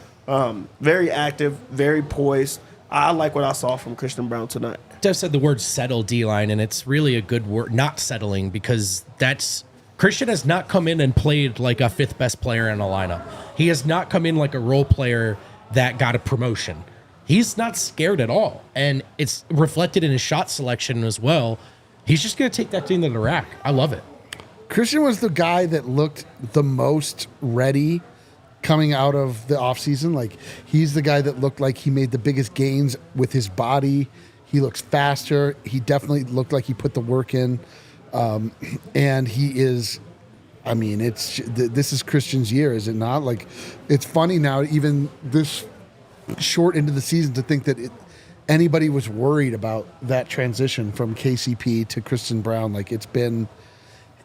Very active, very poised. I like what I saw from Christian Braun tonight. Dev said the word settle, D-line, and it's really a good word, not settling, because Christian has not come in and played like a 5th best player in a lineup. He has not come in like a role player that got a promotion. He's not scared at all, and it's reflected in his shot selection as well. He's just going to take that thing to the rack. I love it. Christian was the guy that looked the most ready coming out of the offseason. Like, he's the guy that looked like he made the biggest gains with his body. He looks faster. He definitely looked like he put the work in. And he is, this is Christian's year, is it not? Like, it's funny now, even this short into the season, to think that anybody was worried about that transition from KCP to Christian Braun. Like, it's been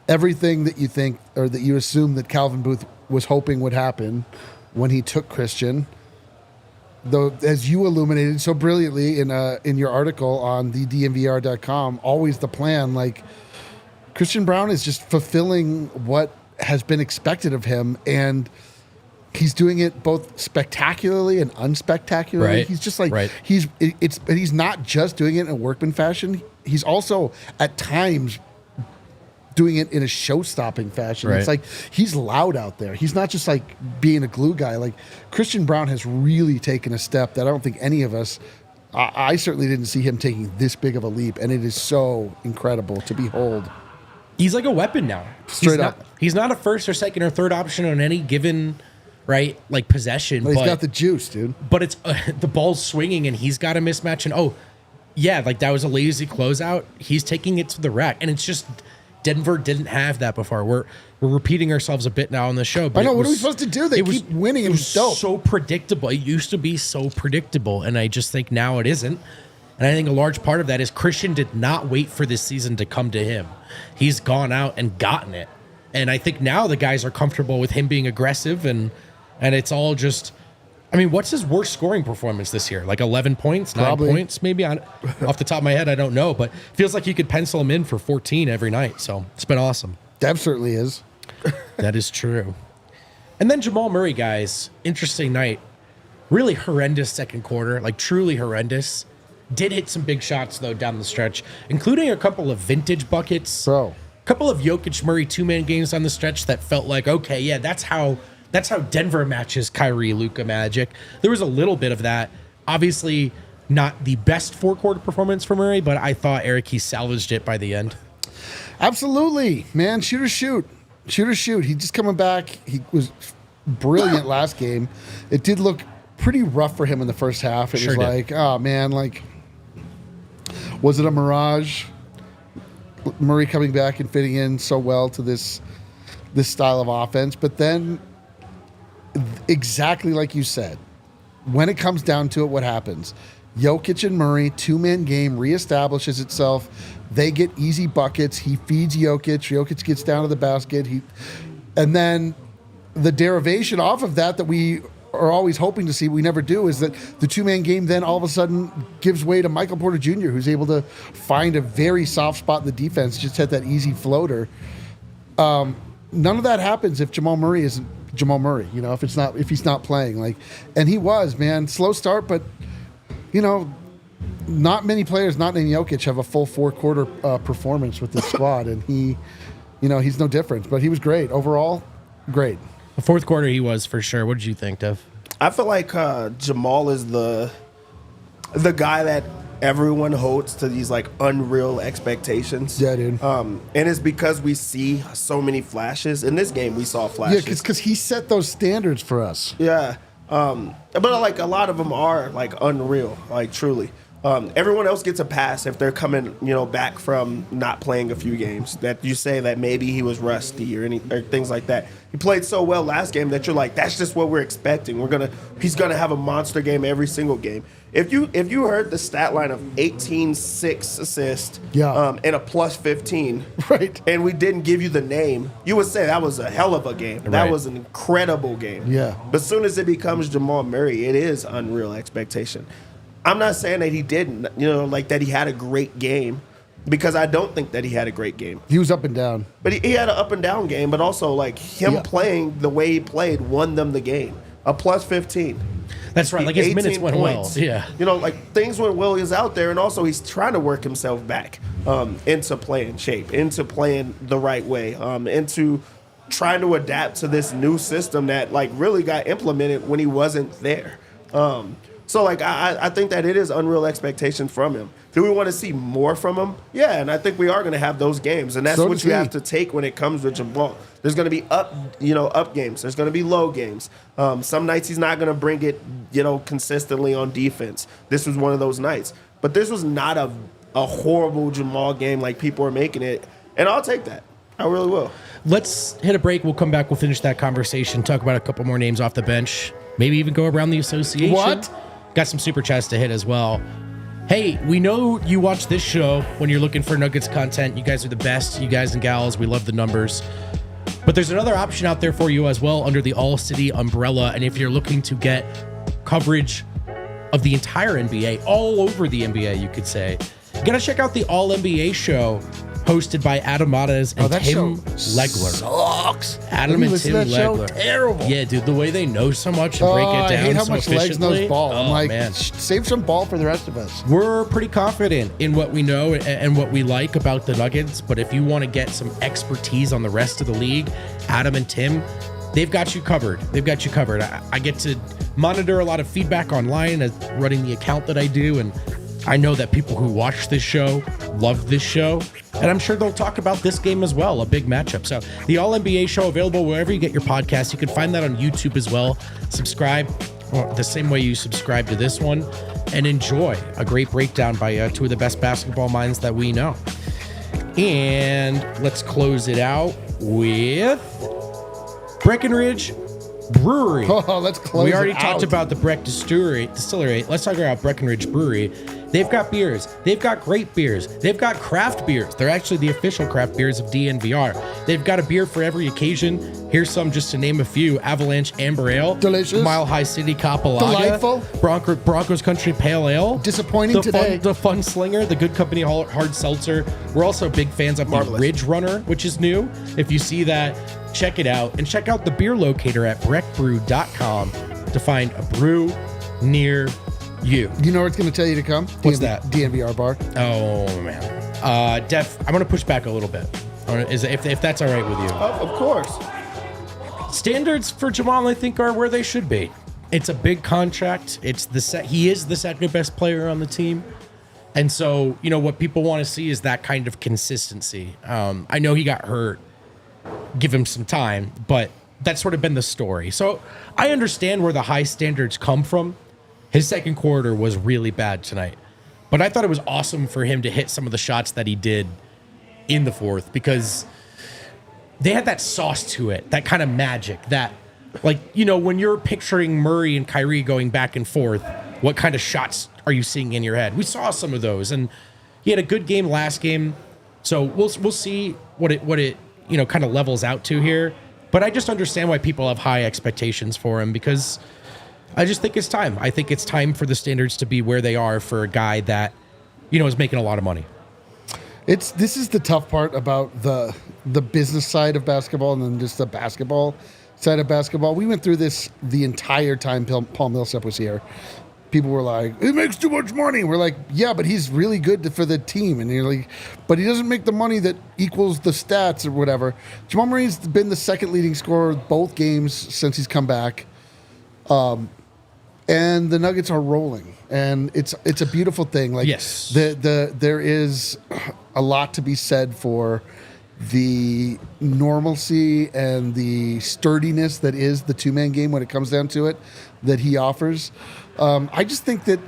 everything that you think, or that you assume that Calvin Booth was hoping would happen when he took Christian. Though, as you illuminated so brilliantly in your article on the DNVR.com, always the plan. Like, Christian Braun is just fulfilling what has been expected of him, and he's doing it both spectacularly and unspectacularly. Right. He's just like right. He's not just doing it in a workman fashion. He's also at times doing it in a show-stopping fashion. Right. It's like he's loud out there. He's not just like being a glue guy. Like, Christian Braun has really taken a step that I don't think any of us, I certainly didn't see him taking this big of a leap, and it is so incredible to behold. He's like a weapon now. Straight up. He's not a first or second or third option on any given, like possession. But he's got the juice, dude. But it's the ball's swinging, and he's got a mismatch, and like that was a lazy closeout. He's taking it to the rack, and it's just Denver didn't have that before. We're repeating ourselves a bit now on the show. But I know. What are we supposed to do? They keep winning. It was dope. So predictable. It used to be so predictable, and I just think now it isn't. And I think a large part of that is Christian did not wait for this season to come to him. He's gone out and gotten it. And I think now the guys are comfortable with him being aggressive, and it's all just, what's his worst scoring performance this year? Like 11 points, 9 points, maybe? Off the top of my head, I don't know, but feels like you could pencil him in for 14 every night. So it's been awesome. Dev certainly is. That is true. And then Jamal Murray, guys, interesting night. Really horrendous second quarter, like truly horrendous. Did hit some big shots, though, down the stretch, including a couple of vintage buckets. Bro. A couple of Jokic Murray two-man games on the stretch that felt like, okay, yeah, that's how Denver matches Kyrie Luka magic. There was a little bit of that. Obviously, not the best four-quarter performance for Murray, but I thought he salvaged it by the end. Absolutely, man. Shoot or shoot. He's just coming back. He was brilliant last game. It did look pretty rough for him in the first half. It was like, oh, man, like, was it a mirage? Murray coming back and fitting in so well to this style of offense. But then exactly like you said. When it comes down to it, what happens? Jokic and Murray, two-man game, reestablishes itself. They get easy buckets. He feeds Jokic. Jokic gets down to the basket. And then the derivation off of that we are always hoping to see, we never do, is that the two-man game then all of a sudden gives way to Michael Porter Jr., who's able to find a very soft spot in the defense, just hit that easy floater. None of that happens if Jamal Murray isn't Jamal Murray, if he's not playing. And he was, man, slow start, but not many players, not named Jokic, have a full four-quarter performance with this squad, and he's no different. But he was great. Overall, great. The fourth quarter he was, for sure. What did you think, Dev? I feel like Jamal is the guy that everyone holds to these unreal expectations. Yeah, dude. And it's because we see so many flashes. In this game, we saw flashes. Yeah, because he set those standards for us. Yeah. But a lot of them are unreal, truly. Everyone else gets a pass if they're coming, back from not playing a few games. That you say that maybe he was rusty or things like that. He played so well last game that you're like, that's just what we're expecting. He's gonna have a monster game every single game. If you heard the stat line of 18, 6 assists, and a plus 15, right, and we didn't give you the name, you would say that was a hell of a game. That was an incredible game. Yeah. But as soon as it becomes Jamal Murray, it is unreal expectation. I'm not saying that he didn't, that he had a great game, because I don't think that he had a great game. He was up and down. But he had an up and down game, but also him playing the way he played won them the game. A plus 15. That's right. His minutes went points. well. Yeah. Things went well. He's out there, and also he's trying to work himself back into playing shape, into playing the right way, into trying to adapt to this new system that really got implemented when he wasn't there. So I think that it is unreal expectations from him. Do we want to see more from him? Yeah, and I think we are going to have those games, and that's what you have to take when it comes to Jamal. There's going to be up games. There's going to be low games. Some nights he's not going to bring it, consistently on defense. This was one of those nights, but this was not a horrible Jamal game like people are making it, and I'll take that. I really will. Let's hit a break. We'll come back. We'll finish that conversation. Talk about a couple more names off the bench. Maybe even go around the association. What? Got some super chats to hit as well. Hey, we know you watch this show when you're looking for Nuggets content. You guys are the best. You guys and gals, we love the numbers. But there's another option out there for you as well under the All-City umbrella. And if you're looking to get coverage of the entire NBA, all over the NBA, you could say, you got to check out the All-NBA show hosted by Adam Mares and Tim Legler. Sucks. Adam and Tim Legler. Terrible. Yeah, dude, the way they know so much and break it down I hate how so much Legs efficiently. knows ball. I'm like, man. save some ball for the rest of us. We're pretty confident in what we know and what we like about the Nuggets, but if you want to get some expertise on the rest of the league, Adam and Tim, they've got you covered. They've got you covered. I get to monitor a lot of feedback online as running the account that I do, and I know that people who watch this show love this show, and I'm sure they'll talk about this game as well, a big matchup. So the All-NBA show available wherever you get your podcasts. You can find that on YouTube as well. Subscribe the same way you subscribe to this one, and enjoy a great breakdown by two of the best basketball minds that we know. And let's close it out with Breckenridge Brewery. Oh, let's close We already it talked out. about the Breck Distillery. Let's talk about Breckenridge Brewery. They've got beers. They've got great beers. They've got craft beers. They're actually the official craft beers of DNVR. They've got a beer for every occasion. Here's some just to name a few. Avalanche Amber Ale. Delicious. Mile High City Capalaga. Delightful. Broncos Country Pale Ale. Disappointing today. The Fun Slinger. The Good Company Hard Seltzer. We're also big fans of the Ridge Runner, which is new. If you see that, check it out. And check out the beer locator at breckbrew.com to find a brew near you. You know where it's going to tell you to come? What's that? DNVR Bar. Oh, man. Def, I'm going to push back a little bit. If that's all right with you. Of course. Standards for Jamal, I think, are where they should be. It's a big contract. He is the second best player on the team. And so, what people want to see is that kind of consistency. I know he got hurt. Give him some time, but that's sort of been the story. So I understand where the high standards come from. His second quarter was really bad tonight, but I thought it was awesome for him to hit some of the shots that he did in the fourth, because they had that sauce to it, that kind of magic, that Like, when you're picturing Murray and Kyrie going back and forth, what kind of shots are you seeing in your head? We saw some of those, and he had a good game last game. So we'll see what it kind of levels out to here. But I just understand why people have high expectations for him, because I just think it's time. I think it's time for the standards to be where they are for a guy that, is making a lot of money. This is the tough part about the business side of basketball and then just the basketball side of basketball. We went through this the entire time Paul Millsap was here. People were like, "He makes too much money." We're like, "Yeah, but he's really good for the team." And you're like, "But he doesn't make the money that equals the stats or whatever." Jamal Murray's been the second leading scorer both games since he's come back. And the Nuggets are rolling, and it's a beautiful thing. Like, yes, there is a lot to be said for the normalcy and the sturdiness that is the two-man game when it comes down to it that he offers. I just think that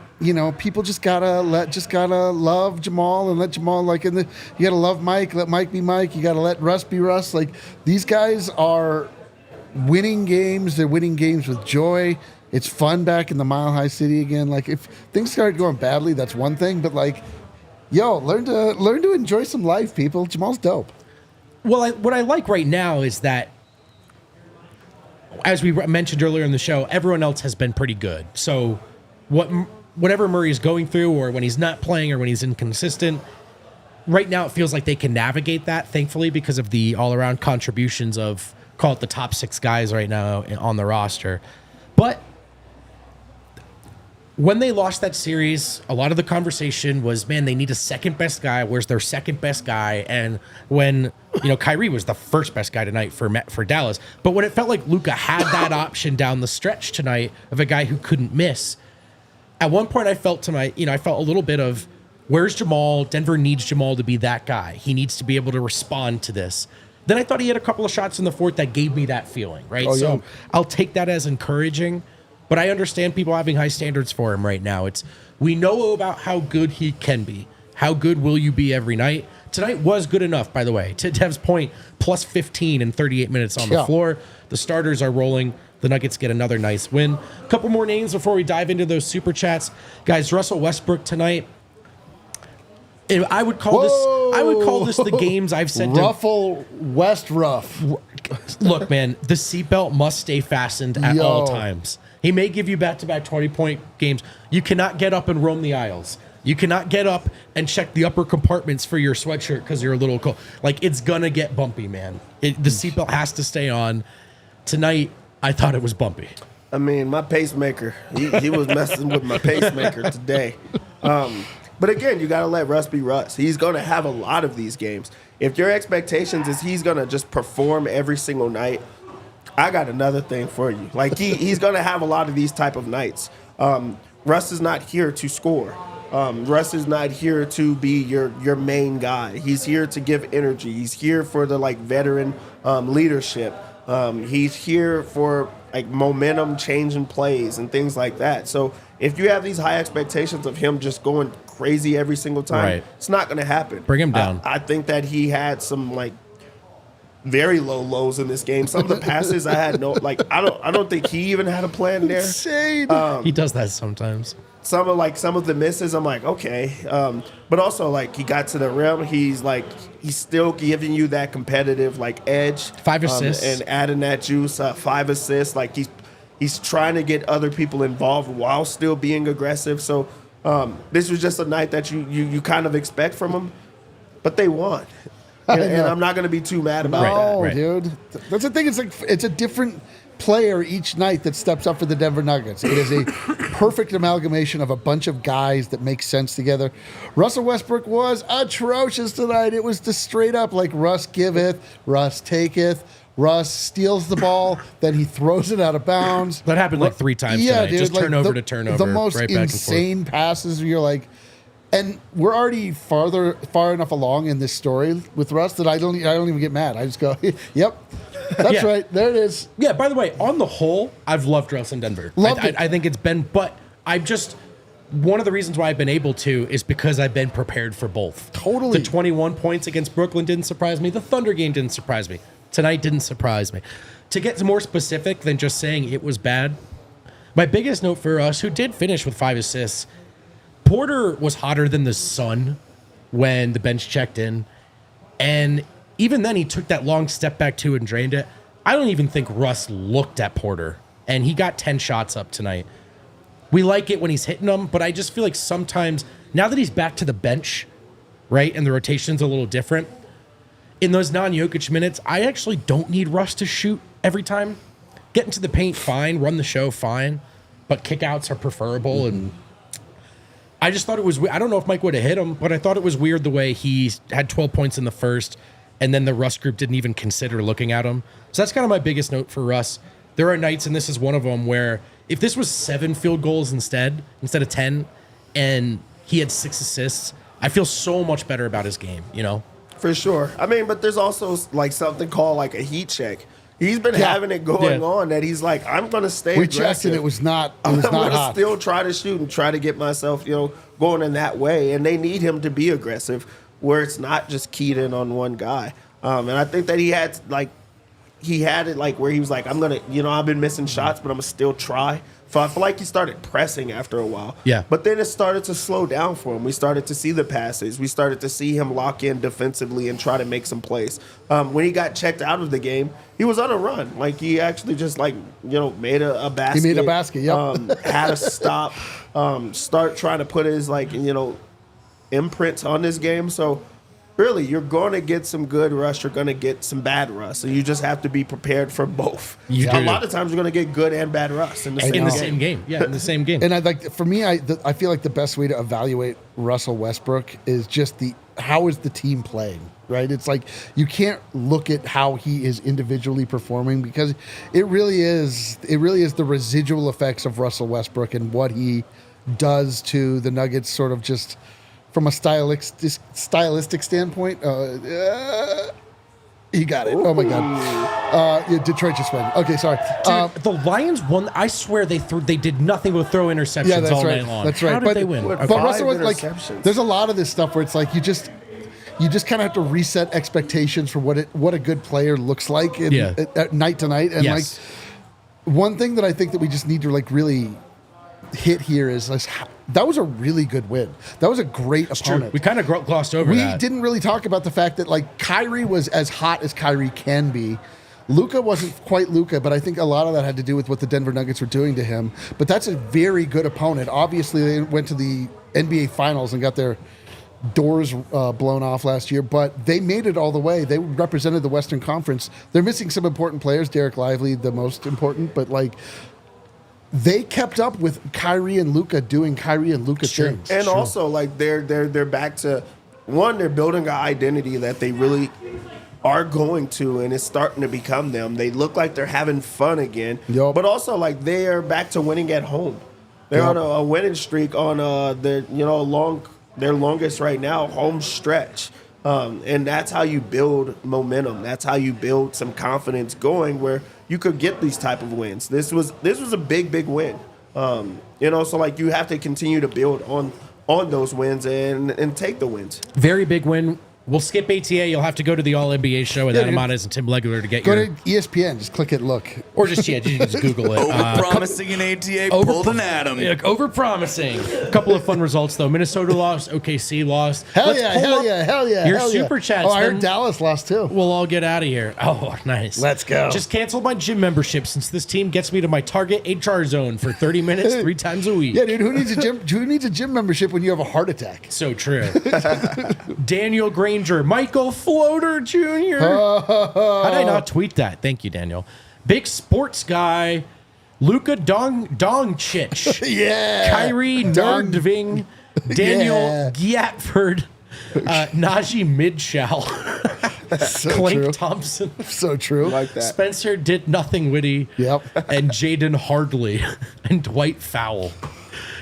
people just gotta love Jamal and let Jamal you gotta love Mike, let Mike be Mike. You gotta let Russ be Russ. Like, these guys are winning games. They're winning games with joy. It's fun back in the Mile High City again. Like, if things start going badly, that's one thing. But learn to enjoy some life, people. Jamal's dope. Well, what I like right now is that, as we mentioned earlier in the show, everyone else has been pretty good. So whatever Murray is going through, or when he's not playing, or when he's inconsistent, right now it feels like they can navigate that, thankfully, because of the all-around contributions of, call it, the top 6 guys right now on the roster. But when they lost that series, a lot of the conversation was, man, they need a second best guy. Where's their second best guy? And when, Kyrie was the first best guy tonight for Dallas. But when it felt like Luka had that option down the stretch tonight of a guy who couldn't miss, at one point I felt I felt a little bit of, where's Jamal? Denver needs Jamal to be that guy. He needs to be able to respond to this. Then I thought he had a couple of shots in the fourth that gave me that feeling, right? Oh, so yeah. I'll take that as encouraging. But I understand people having high standards for him right now. We know about how good he can be. How good will you be every night? Tonight was good enough, by the way. To Dev's point, plus 15 in 38 minutes on the floor. The starters are rolling. The Nuggets get another nice win. A couple more names before we dive into those super chats. Guys, Russell Westbrook tonight. I would call this the games I've said Ruffle West rough. Look, man, the seatbelt must stay fastened at all times. He may give you back-to-back 20-point games. You cannot get up and roam the aisles. You cannot get up and check the upper compartments for your sweatshirt because you're a little cold. Like, it's going to get bumpy, man. The seatbelt has to stay on. Tonight, I thought it was bumpy. I mean, my pacemaker, he was messing with my pacemaker today. But again, you got to let Russ be Russ. He's going to have a lot of these games. If your expectations is he's going to just perform every single night, I got another thing for you. Like, he's going to have a lot of these type of nights. Russ is not here to score. Russ is not here to be your main guy. He's here to give energy. He's here for the veteran leadership. He's here for momentum changing plays and things like that. So if you have these high expectations of him just going crazy every single time, it's not going to happen. Bring him down. I think that he had some very low lows in this game. Some of the passes I had I don't think he even had a plan there. Insane. He does that sometimes. Some of the misses, I'm like, okay. But also, he got to the rim. He's still giving you that competitive edge. 5 assists. And adding that juice. 5 assists. He's trying to get other people involved while still being aggressive. So this was just a night that you kind of expect from him. But they won. And I'm not going to be too mad about that. No, dude. That's the thing. It's a different player each night that steps up for the Denver Nuggets. It is a perfect amalgamation of a bunch of guys that make sense together. Russell Westbrook was atrocious tonight. It was just straight up Russ giveth, Russ taketh. Russ steals the ball, then he throws it out of bounds. That happened 3 times tonight. Dude, just turnover to turnover. The most right back insane passes where you're and we're already far enough along in this story with Russ that I don't even get mad. I just go, yep, that's right. There it is. Yeah, by the way, on the whole, I've loved Russ in Denver. I think it's been, but I've just, one of the reasons why I've been able to is because I've been prepared for both. Totally. The 21 points against Brooklyn didn't surprise me. The Thunder game didn't surprise me. Tonight didn't surprise me. To get more specific than just saying it was bad, my biggest note for us, who did finish with 5 assists, Porter was hotter than the sun when the bench checked in. And even then, he took that long step back too and drained it. I don't even think Russ looked at Porter. And he got 10 shots up tonight. We like it when he's hitting them, but I just feel like sometimes, now that he's back to the bench, right, and the rotation's a little different, in those non-Jokic minutes, I actually don't need Russ to shoot every time. Get into the paint, fine. Run the show, fine. But kickouts are preferable. And I just thought it was, I don't know if Mike would have hit him, but I thought it was weird the way he had 12 points in the first, and then the Russ group didn't even consider looking at him. So that's kind of my biggest note for Russ. There are nights, and this is one of them, where if this was 7 field goals instead of 10, and he had 6 assists, I feel so much better about his game, you know? For sure. I mean, but there's also like something called like a heat check. He's been having it going on that he's like, I'm going to stay We aggressive. checked and it was not I'm hot. going to still try to shoot and try to get myself, going in that way. And they need him to be aggressive where it's not just keyed in on one guy. And I think that he had it like where he was like, I'm going to, I've been missing shots, but I'm going to still try. So I feel like he started pressing after a while. Yeah. But then it started to slow down for him. We started to see the passes. We started to see him lock in defensively and try to make some plays. When he got checked out of the game, he was on a run. Like, he actually just, made a basket. He made a basket, yep. Had a stop, start trying to put his, imprints on this game. So, really, you're going to get some good Russ. You're going to get some bad Russ. And you just have to be prepared for both. A lot of times you're going to get good and bad Russ in the same game. Yeah, in the same game. And for me, I feel like the best way to evaluate Russell Westbrook is just how is the team playing, right? It's like you can't look at how he is individually performing because it really is the residual effects of Russell Westbrook and what he does to the Nuggets sort of just from a stylistic standpoint. He got it. Oh my God. Detroit just won. Okay, sorry. Dude, the Lions won. I swear they did nothing but throw interceptions all night long. That's right. How did they win? But Russell was there's a lot of this stuff where it's like you just kind of have to reset expectations for what a good player looks like at night to night. And one thing that I think that we just need to really hit here is that was a really good win. That was a great opponent. True. We kind of glossed over that. We didn't really talk about the fact that Kyrie was as hot as Kyrie can be. Luka wasn't quite Luka, but I think a lot of that had to do with what the Denver Nuggets were doing to him. But that's a very good opponent. Obviously, they went to the NBA Finals and got their doors blown off last year, but they made it all the way. They represented the Western Conference. They're missing some important players. Derek Lively, the most important, but they kept up with Kyrie and Luka doing Kyrie and Luka things. And also, they're back to one. They're building an identity that they really are going to, and it's starting to become them. They look like they're having fun again. Yep. But also, they are back to winning at home. They're on a winning streak on their longest right now home stretch. And that's how you build momentum. That's how you build some confidence going where you could get these type of wins. This was a big win. So you have to continue to build on those wins and take the wins. Very big win. We'll skip ATA. You'll have to go to the All-NBA show with Adam Matas and Tim Legler to get Go to ESPN. Just click it, look. Or just Google it. Over-promising in ATA, pulled an Adam. Yeah, over-promising. A couple of fun results, though. Minnesota lost. OKC lost. Hell yeah. Your Superchats. Oh, I heard Dallas lost, too. We'll all get out of here. Oh, nice. Let's go. Just canceled my gym membership since this team gets me to my target HR zone for 30 minutes 3 times a week. Yeah, dude, who needs a gym membership when you have a heart attack? So true. Daniel Granger, Michael Floater Jr. How did I not tweet that? Thank you, Daniel. Big sports guy, Luka Doncic. Yeah. Kyrie Nerdving, Daniel Gatford, Najee Midshall, So Clink true. Thompson. So true. Like that. Spencer did nothing witty. Yep. And Jaden Hardley and Dwight Fowle.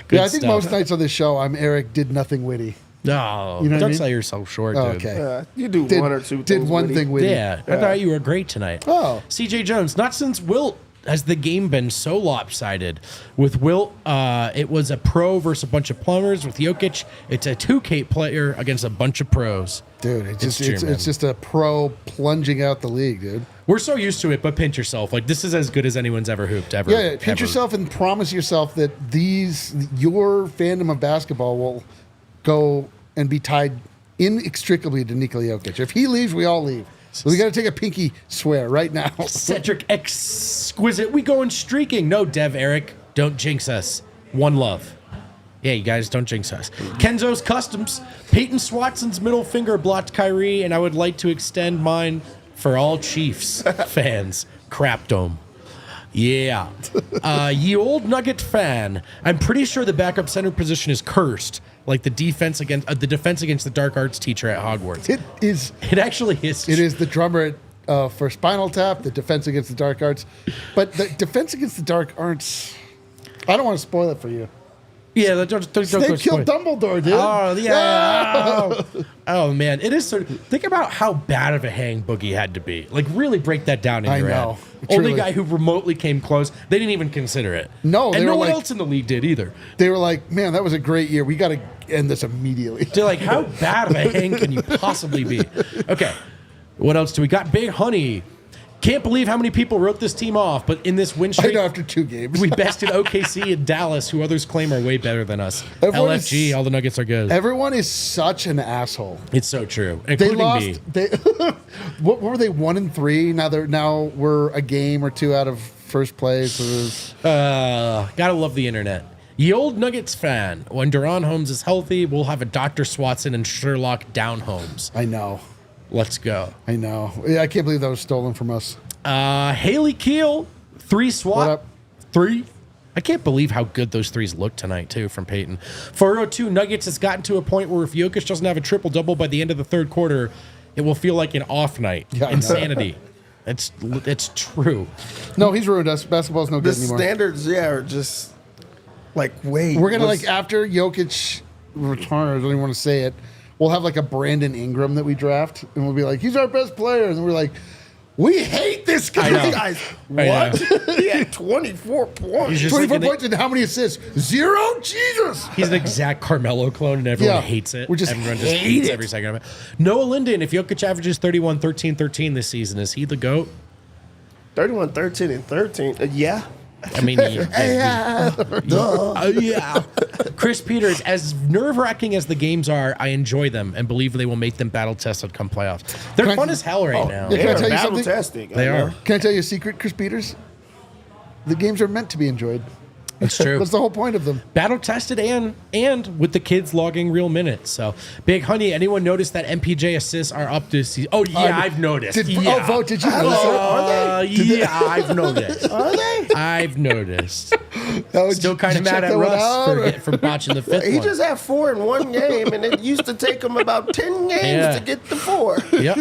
Good Yeah, I think stuff. most nights on this show, I'm Eric did nothing witty. No, You know what I don't mean? sell yourself short, Oh, dude. okay. You do one or two things. Did one witty. thing witty. Yeah, I thought you were great tonight. Oh. CJ Jones, not since Wilt has the game been so lopsided? With Wilt, it was a pro versus a bunch of plumbers. With Jokic, it's a 2K player against a bunch of pros. Dude, it's true, just a pro plunging out the league, dude. We're so used to it, but pinch yourself. Like, this is as good as anyone's ever hooped, ever. Yeah, pinch ever. yourself and promise yourself that your fandom of basketball will go and be tied inextricably to Nikola Jokic. If he leaves, we all leave. So we got to take a pinky swear right now. Cedric Exquisite, we going streaking. No, Dev, Eric, don't jinx us. One love. Yeah, you guys, don't jinx us. Kenzo's Customs, Peyton Watson's middle finger blocked Kyrie, and I would like to extend mine for all Chiefs fans. Crap Dome. Yeah. Ye old Nugget fan, I'm pretty sure the backup center position is cursed, like the defense against the dark arts teacher at Hogwarts. It is. It actually is. It is the drummer for Spinal Tap, the defense against the dark arts. But the defense against the dark arts, I don't want to spoil it for you. Yeah, don't They killed Dumbledore, dude. Oh, yeah. Oh, man. It is so. Think about how bad of a hang Boogie had to be. Like, really break that down in I your know. head. Truly. Only guy who remotely came close. They didn't even consider it. No, they and were no one like- else in the league did either. They were like, man, that was a great year. We got to end this immediately. They're like, how bad of a hang can you possibly be? Okay. What else do we got? Big Honey. Can't believe how many people wrote this team off, but in this win I streak, know after 2 games. we bested OKC and Dallas, who others claim are way better than us. Everyone LFG, is- all the Nuggets are good. Everyone is such an asshole. It's so true. They Including lost. me. They what were they 1-3? Now we're a game or 2 out of first place. Gotta love the internet. Ye old Nuggets fan. When Duran Holmes is healthy, we'll have a Dr. Swatson and Sherlock Down Holmes. I know. Let's go. I know. Yeah, I can't believe that was stolen from us. Haley Keel, 3 swat. What up? 3. I can't believe how good those threes look tonight, too, from Peyton. 402 Nuggets has gotten to a point where if Jokic doesn't have a triple-double by the end of the third quarter, it will feel like an off night. Yeah, I know. Insanity. It's true. No, he's ruined us. Basketball's no The good anymore. standards, are just like, wait. We're gonna what's- like after Jokic retires. I don't even want to say it. We'll have like a Brandon Ingram that we draft, and we'll be like, he's our best player, and we're like, we hate this guy. I know. Guys, I what? He had 24 points. He's just 24 like points and how many assists? 0. Jesus. He's an exact Carmelo clone, and everyone Yeah, hates it. we just Everyone hate hates it. every second of it. Noah Linden, if Jokic averages 31, 13, 13 this season, is he the GOAT? 31, 13, and 13. Yeah. I mean, yeah. Chris Peters, as nerve-wracking as the games are, I enjoy them and believe they will make them battle-tested come playoffs. They're Can I- fun as hell right now. yeah. Can I They're tell you battle something? testing. They are. Can I tell you a secret, Chris Peters? The games are meant to be enjoyed. It's true. That's the whole point of them. Battle tested and with the kids logging real minutes. So, Big Honey, anyone notice that MPJ assists are up this season? Oh, yeah, I've noticed. Yeah. Vogt, did you notice that? Yeah, I've noticed. Are they? I've noticed. Oh, Still did kind you of mad check at that one out, or- Russ for botching the fifth He one. just had 4 in one game, and it used to take him about 10 games Yeah. to get the 4. Yep.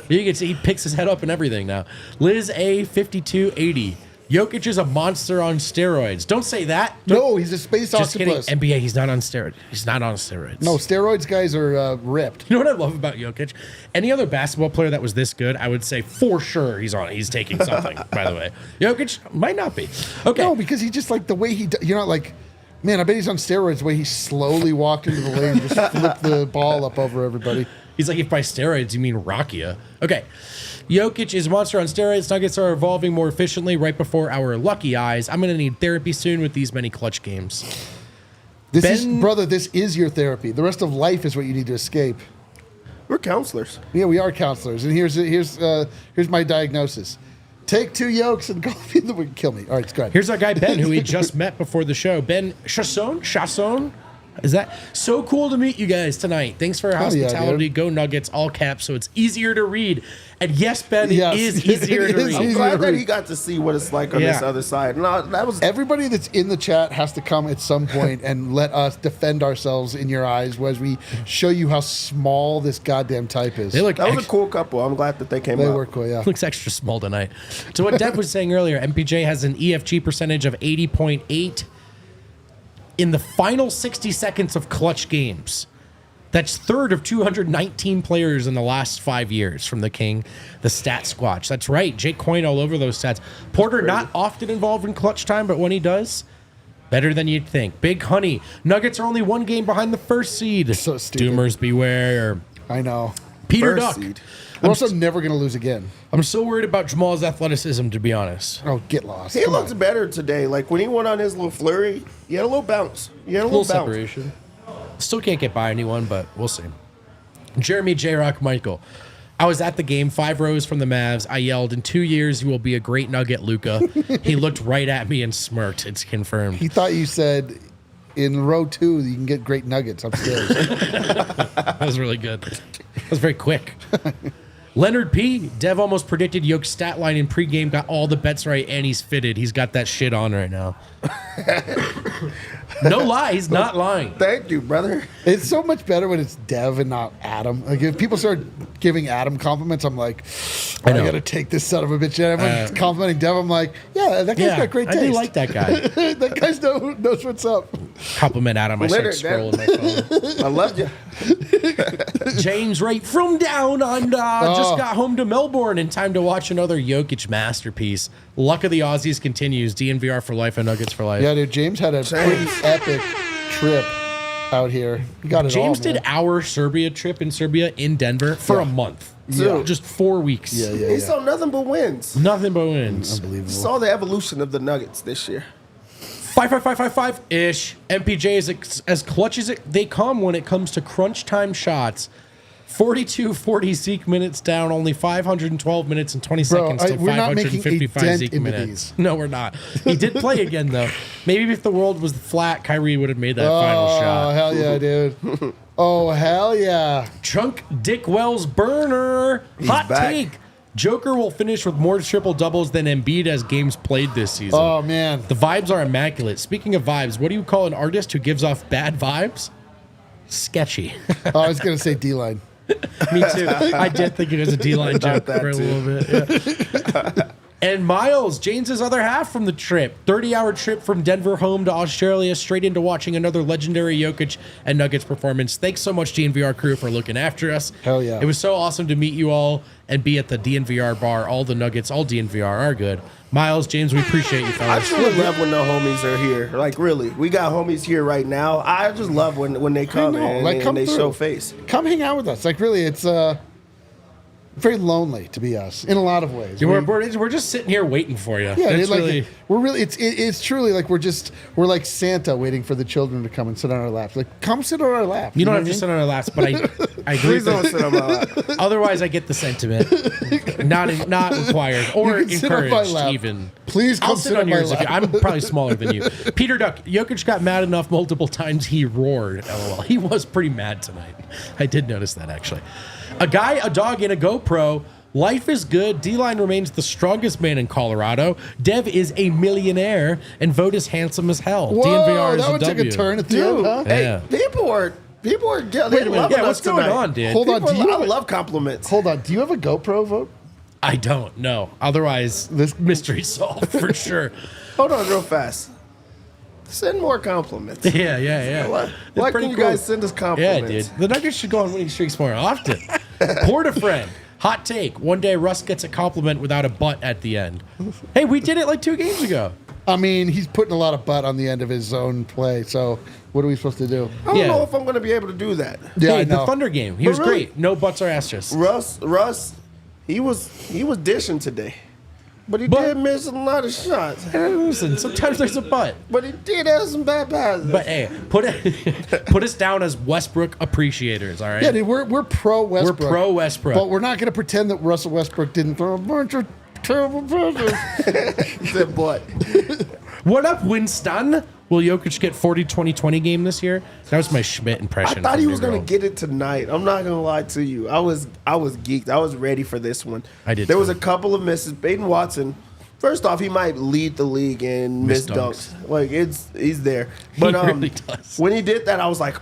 You can see he picks his head up and everything now. Liz A 5280. Jokic is a monster on steroids. Don't say that. No, he's a space Just kidding. octopus. NBA, he's not on steroids. He's not on steroids. No, steroids guys are ripped. You know what I love about Jokic? Any other basketball player that was this good, I would say for sure he's taking something, by the way. Jokic might not be. Okay. No, because he just like the way he, you're not like, man, I bet he's on steroids. The way he slowly walked into the lane and just flipped the ball up over everybody. He's like, if by steroids you mean Rakia. Okay. Jokic is a monster on steroids. Nuggets are evolving more efficiently right before our lucky eyes. I'm going to need therapy soon with these many clutch games. This is your therapy. The rest of life is what you need to escape. We're counselors. Yeah, we are counselors, and here's my diagnosis: take 2 yolks and go in the kill me. All right, go ahead. Here's our guy, Ben, who we just met before the show. Ben Chasson? Is that so cool to meet you guys tonight? Thanks for your Hell yeah, hospitality. dude. Go Nuggets, all caps, so it's easier to read. And yes, Ben, Yes, it is easier it to is read. I'm easier. glad to that read. he got to see what it's like on Yeah. this other side. No, that was Everybody that's in the chat has to come at some point and let us defend ourselves in your eyes as we show you how small this goddamn type is. They look that was a cool couple. I'm glad that they came They up. were cool, yeah. looks extra small tonight. So what Dev was saying earlier, MPJ has an EFG percentage of 80.8 in the final 60 seconds of clutch games. That's third of 219 players in the last 5 years from the King, the stat squatch. That's right. Jake Coyne all over those stats. Porter not often involved in clutch time, but when he does, better than you'd think. Big Honey. Nuggets are only 1 game behind the first seed. So stupid. Doomers beware. I know. Peter First Duck. seed. We're also never going to lose again. I'm so worried about Jamal's athleticism, to be honest. Oh, get lost. He Come looks on. better today. Like when he went on his little flurry, he had a little bounce. He had a A little little bounce. separation. Still can't get by anyone, but we'll see. Jeremy J. Rock Michael. I was at the game, 5 rows from the Mavs. I yelled, "In 2 years, you will be a great Nugget, Luka." He looked right at me and smirked. It's confirmed. He thought you said in row 2 you can get great nuggets upstairs. That was really good. That was very quick. Leonard P. Dev almost predicted Yoke's stat line in pregame, got all the bets right, and he's fitted. He's got that shit on right now. No lie, he's not lying. Thank you, brother. It's so much better when it's Dev and not Adam. Like if people start giving Adam compliments, I'm like, I know. got to take this son of a bitch. And everyone's complimenting Dev. I'm like, yeah, that guy's got great taste. I do like that guy. That guy knows what's up. Compliment Adam. I start Leonard, scrolling my phone. I love you. James Wright from down under just got home to Melbourne in time to watch another Jokic masterpiece. Luck of the Aussies continues. DNVR for life and Nuggets for life. Yeah, dude, James had a pretty epic trip out here. He got it James all, did man. our Serbia trip in Serbia in Denver for a month. Yeah. Just 4 weeks. Yeah. He saw nothing but wins. Nothing but wins. Unbelievable. Saw the evolution of the Nuggets this year. 5-5-5-5-5-ish. MPJ is as clutch as they come when it comes to crunch time shots. 42-40 Zeke minutes down, only 512 minutes and 20 seconds till we're not making a 555 dent Zeke into minutes. these. No, we're not. He did play again, though. Maybe if the world was flat, Kyrie would have made that final Oh, shot. hell yeah, dude. Oh, hell yeah. Chunk Dick Wells burner. Hot back. take. Joker will finish with more triple doubles than Embiid as games played this season. Oh, man. The vibes are immaculate. Speaking of vibes, what do you call an artist who gives off bad vibes? Sketchy. Oh, I was going to say D-line. Me too. I did think it was a D-line joke that for a too. little bit. Yeah. And Miles, James' other half from the trip. 30-hour trip from Denver home to Australia, straight into watching another legendary Jokic and Nuggets performance. Thanks so much, DNVR crew, for looking after us. Hell yeah. It was so awesome to meet you all and be at the DNVR bar. All the Nuggets, all DNVR are good. Miles, James, we appreciate you, I fellas. truly love when the homies are here. Like, really. We got homies here right now. I just love when they come know. and, Like, and come they through. show face. Come hang out with us. Like, really, it's very lonely to be us in a lot of ways. We're just sitting here waiting for you. Yeah, It's like really, we're really it's truly like we're like Santa waiting for the children to come and sit on our laps. Like, come sit on our lap. you don't know have what to sit on our laps, but I agree Please with don't that. sit on my lap. Otherwise, I get the sentiment. Not required or You can sit on my encouraged lap. even. Please come I'll sit sit on on my yours. lap. I'm probably smaller than you. Peter Duck, Jokic got mad enough multiple times he roared. LOL. He was pretty mad tonight. I did notice that, actually. A guy, a dog, and a GoPro. Life is good. D-Line remains the strongest man in Colorado. Dev is a millionaire, and Vogt is handsome as hell. Whoa, DNVR is that a one took W. a turn at the end, Dude, huh? hey, Yeah. people are Wait a minute. loving Yeah, us what's going tonight. on, dude? Hold on, People- do you I have a- love compliments. Hold on. Do you have a GoPro, Vote? I don't know. Otherwise, this mystery solved for sure. Hold on real fast. Send more compliments. Yeah. Why It's can pretty you cool. guys send us Yeah, compliments? dude. The Nuggets should go on winning streaks more often. Porta friend. Hot take. One day Russ gets a compliment without a butt at the end. Hey, we did it like 2 games ago. I mean, he's putting a lot of butt on the end of his own play. So what are we supposed to do? I don't Yeah. know if I'm going to be able to do that. Yeah, Hey, I the know. Thunder game. He was really- great. No butts or asterisks. Russ, he was dishing today, but he But- did miss a lot of shots. Hey, listen, sometimes there's a butt. But he did have some bad passes. But hey, put us down as Westbrook appreciators, all right? Yeah, dude, we're pro Westbrook. We're pro Westbrook. But we're not going to pretend that Russell Westbrook didn't throw a bunch of terrible passes. the butt. What up, Winston? Will Jokic get 40-20-20 game this year? That was my Schmidt I impression. thought from he New was going Girl. to get it tonight. I'm not going to lie to you. I was geeked. I was ready for this one. I did There was too. a couple of misses. Peyton Watson. First off, he might lead the league in Missed missed dunks. Like he's there. He But really does. when he did that, I was like, Yo,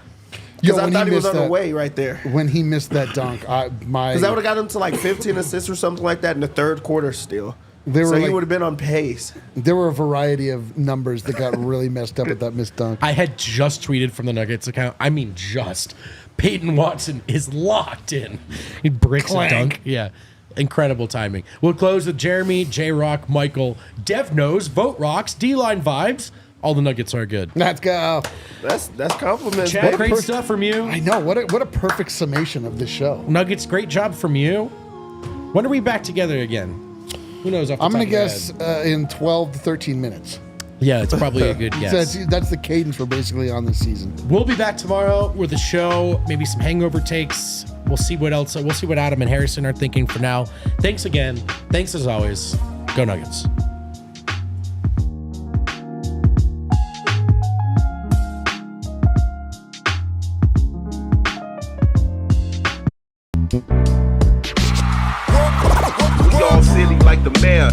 because I when thought he he was missed on the that- way right there. When he missed that dunk, Because that would have got him to like 15 assists or something like that in the third quarter still. So he would have been on pace. There were a variety of numbers that got really messed up with that missed dunk. I had just tweeted from the Nuggets account. I mean, just. Peyton Watson is locked in. He bricks a dunk. Yeah. Incredible timing. We'll close with Jeremy, J-Rock, Michael, Dev Knows, Vogt Rocks, D-Line Vibes. All the Nuggets are good. Let's go. That's compliments. Chad, great stuff from you. I know. What a perfect summation of this show. Nuggets, great job from you. When are we back together again? Who knows? I'm going to guess in 12 to 13 minutes. Yeah, it's probably a good guess. That's the cadence we're basically on this season. We'll be back tomorrow with a show, maybe some hangover takes. We'll see what else. We'll see what Adam and Harrison are thinking for now. Thanks again. Thanks as always. Go Nuggets. We all silly like the mayor.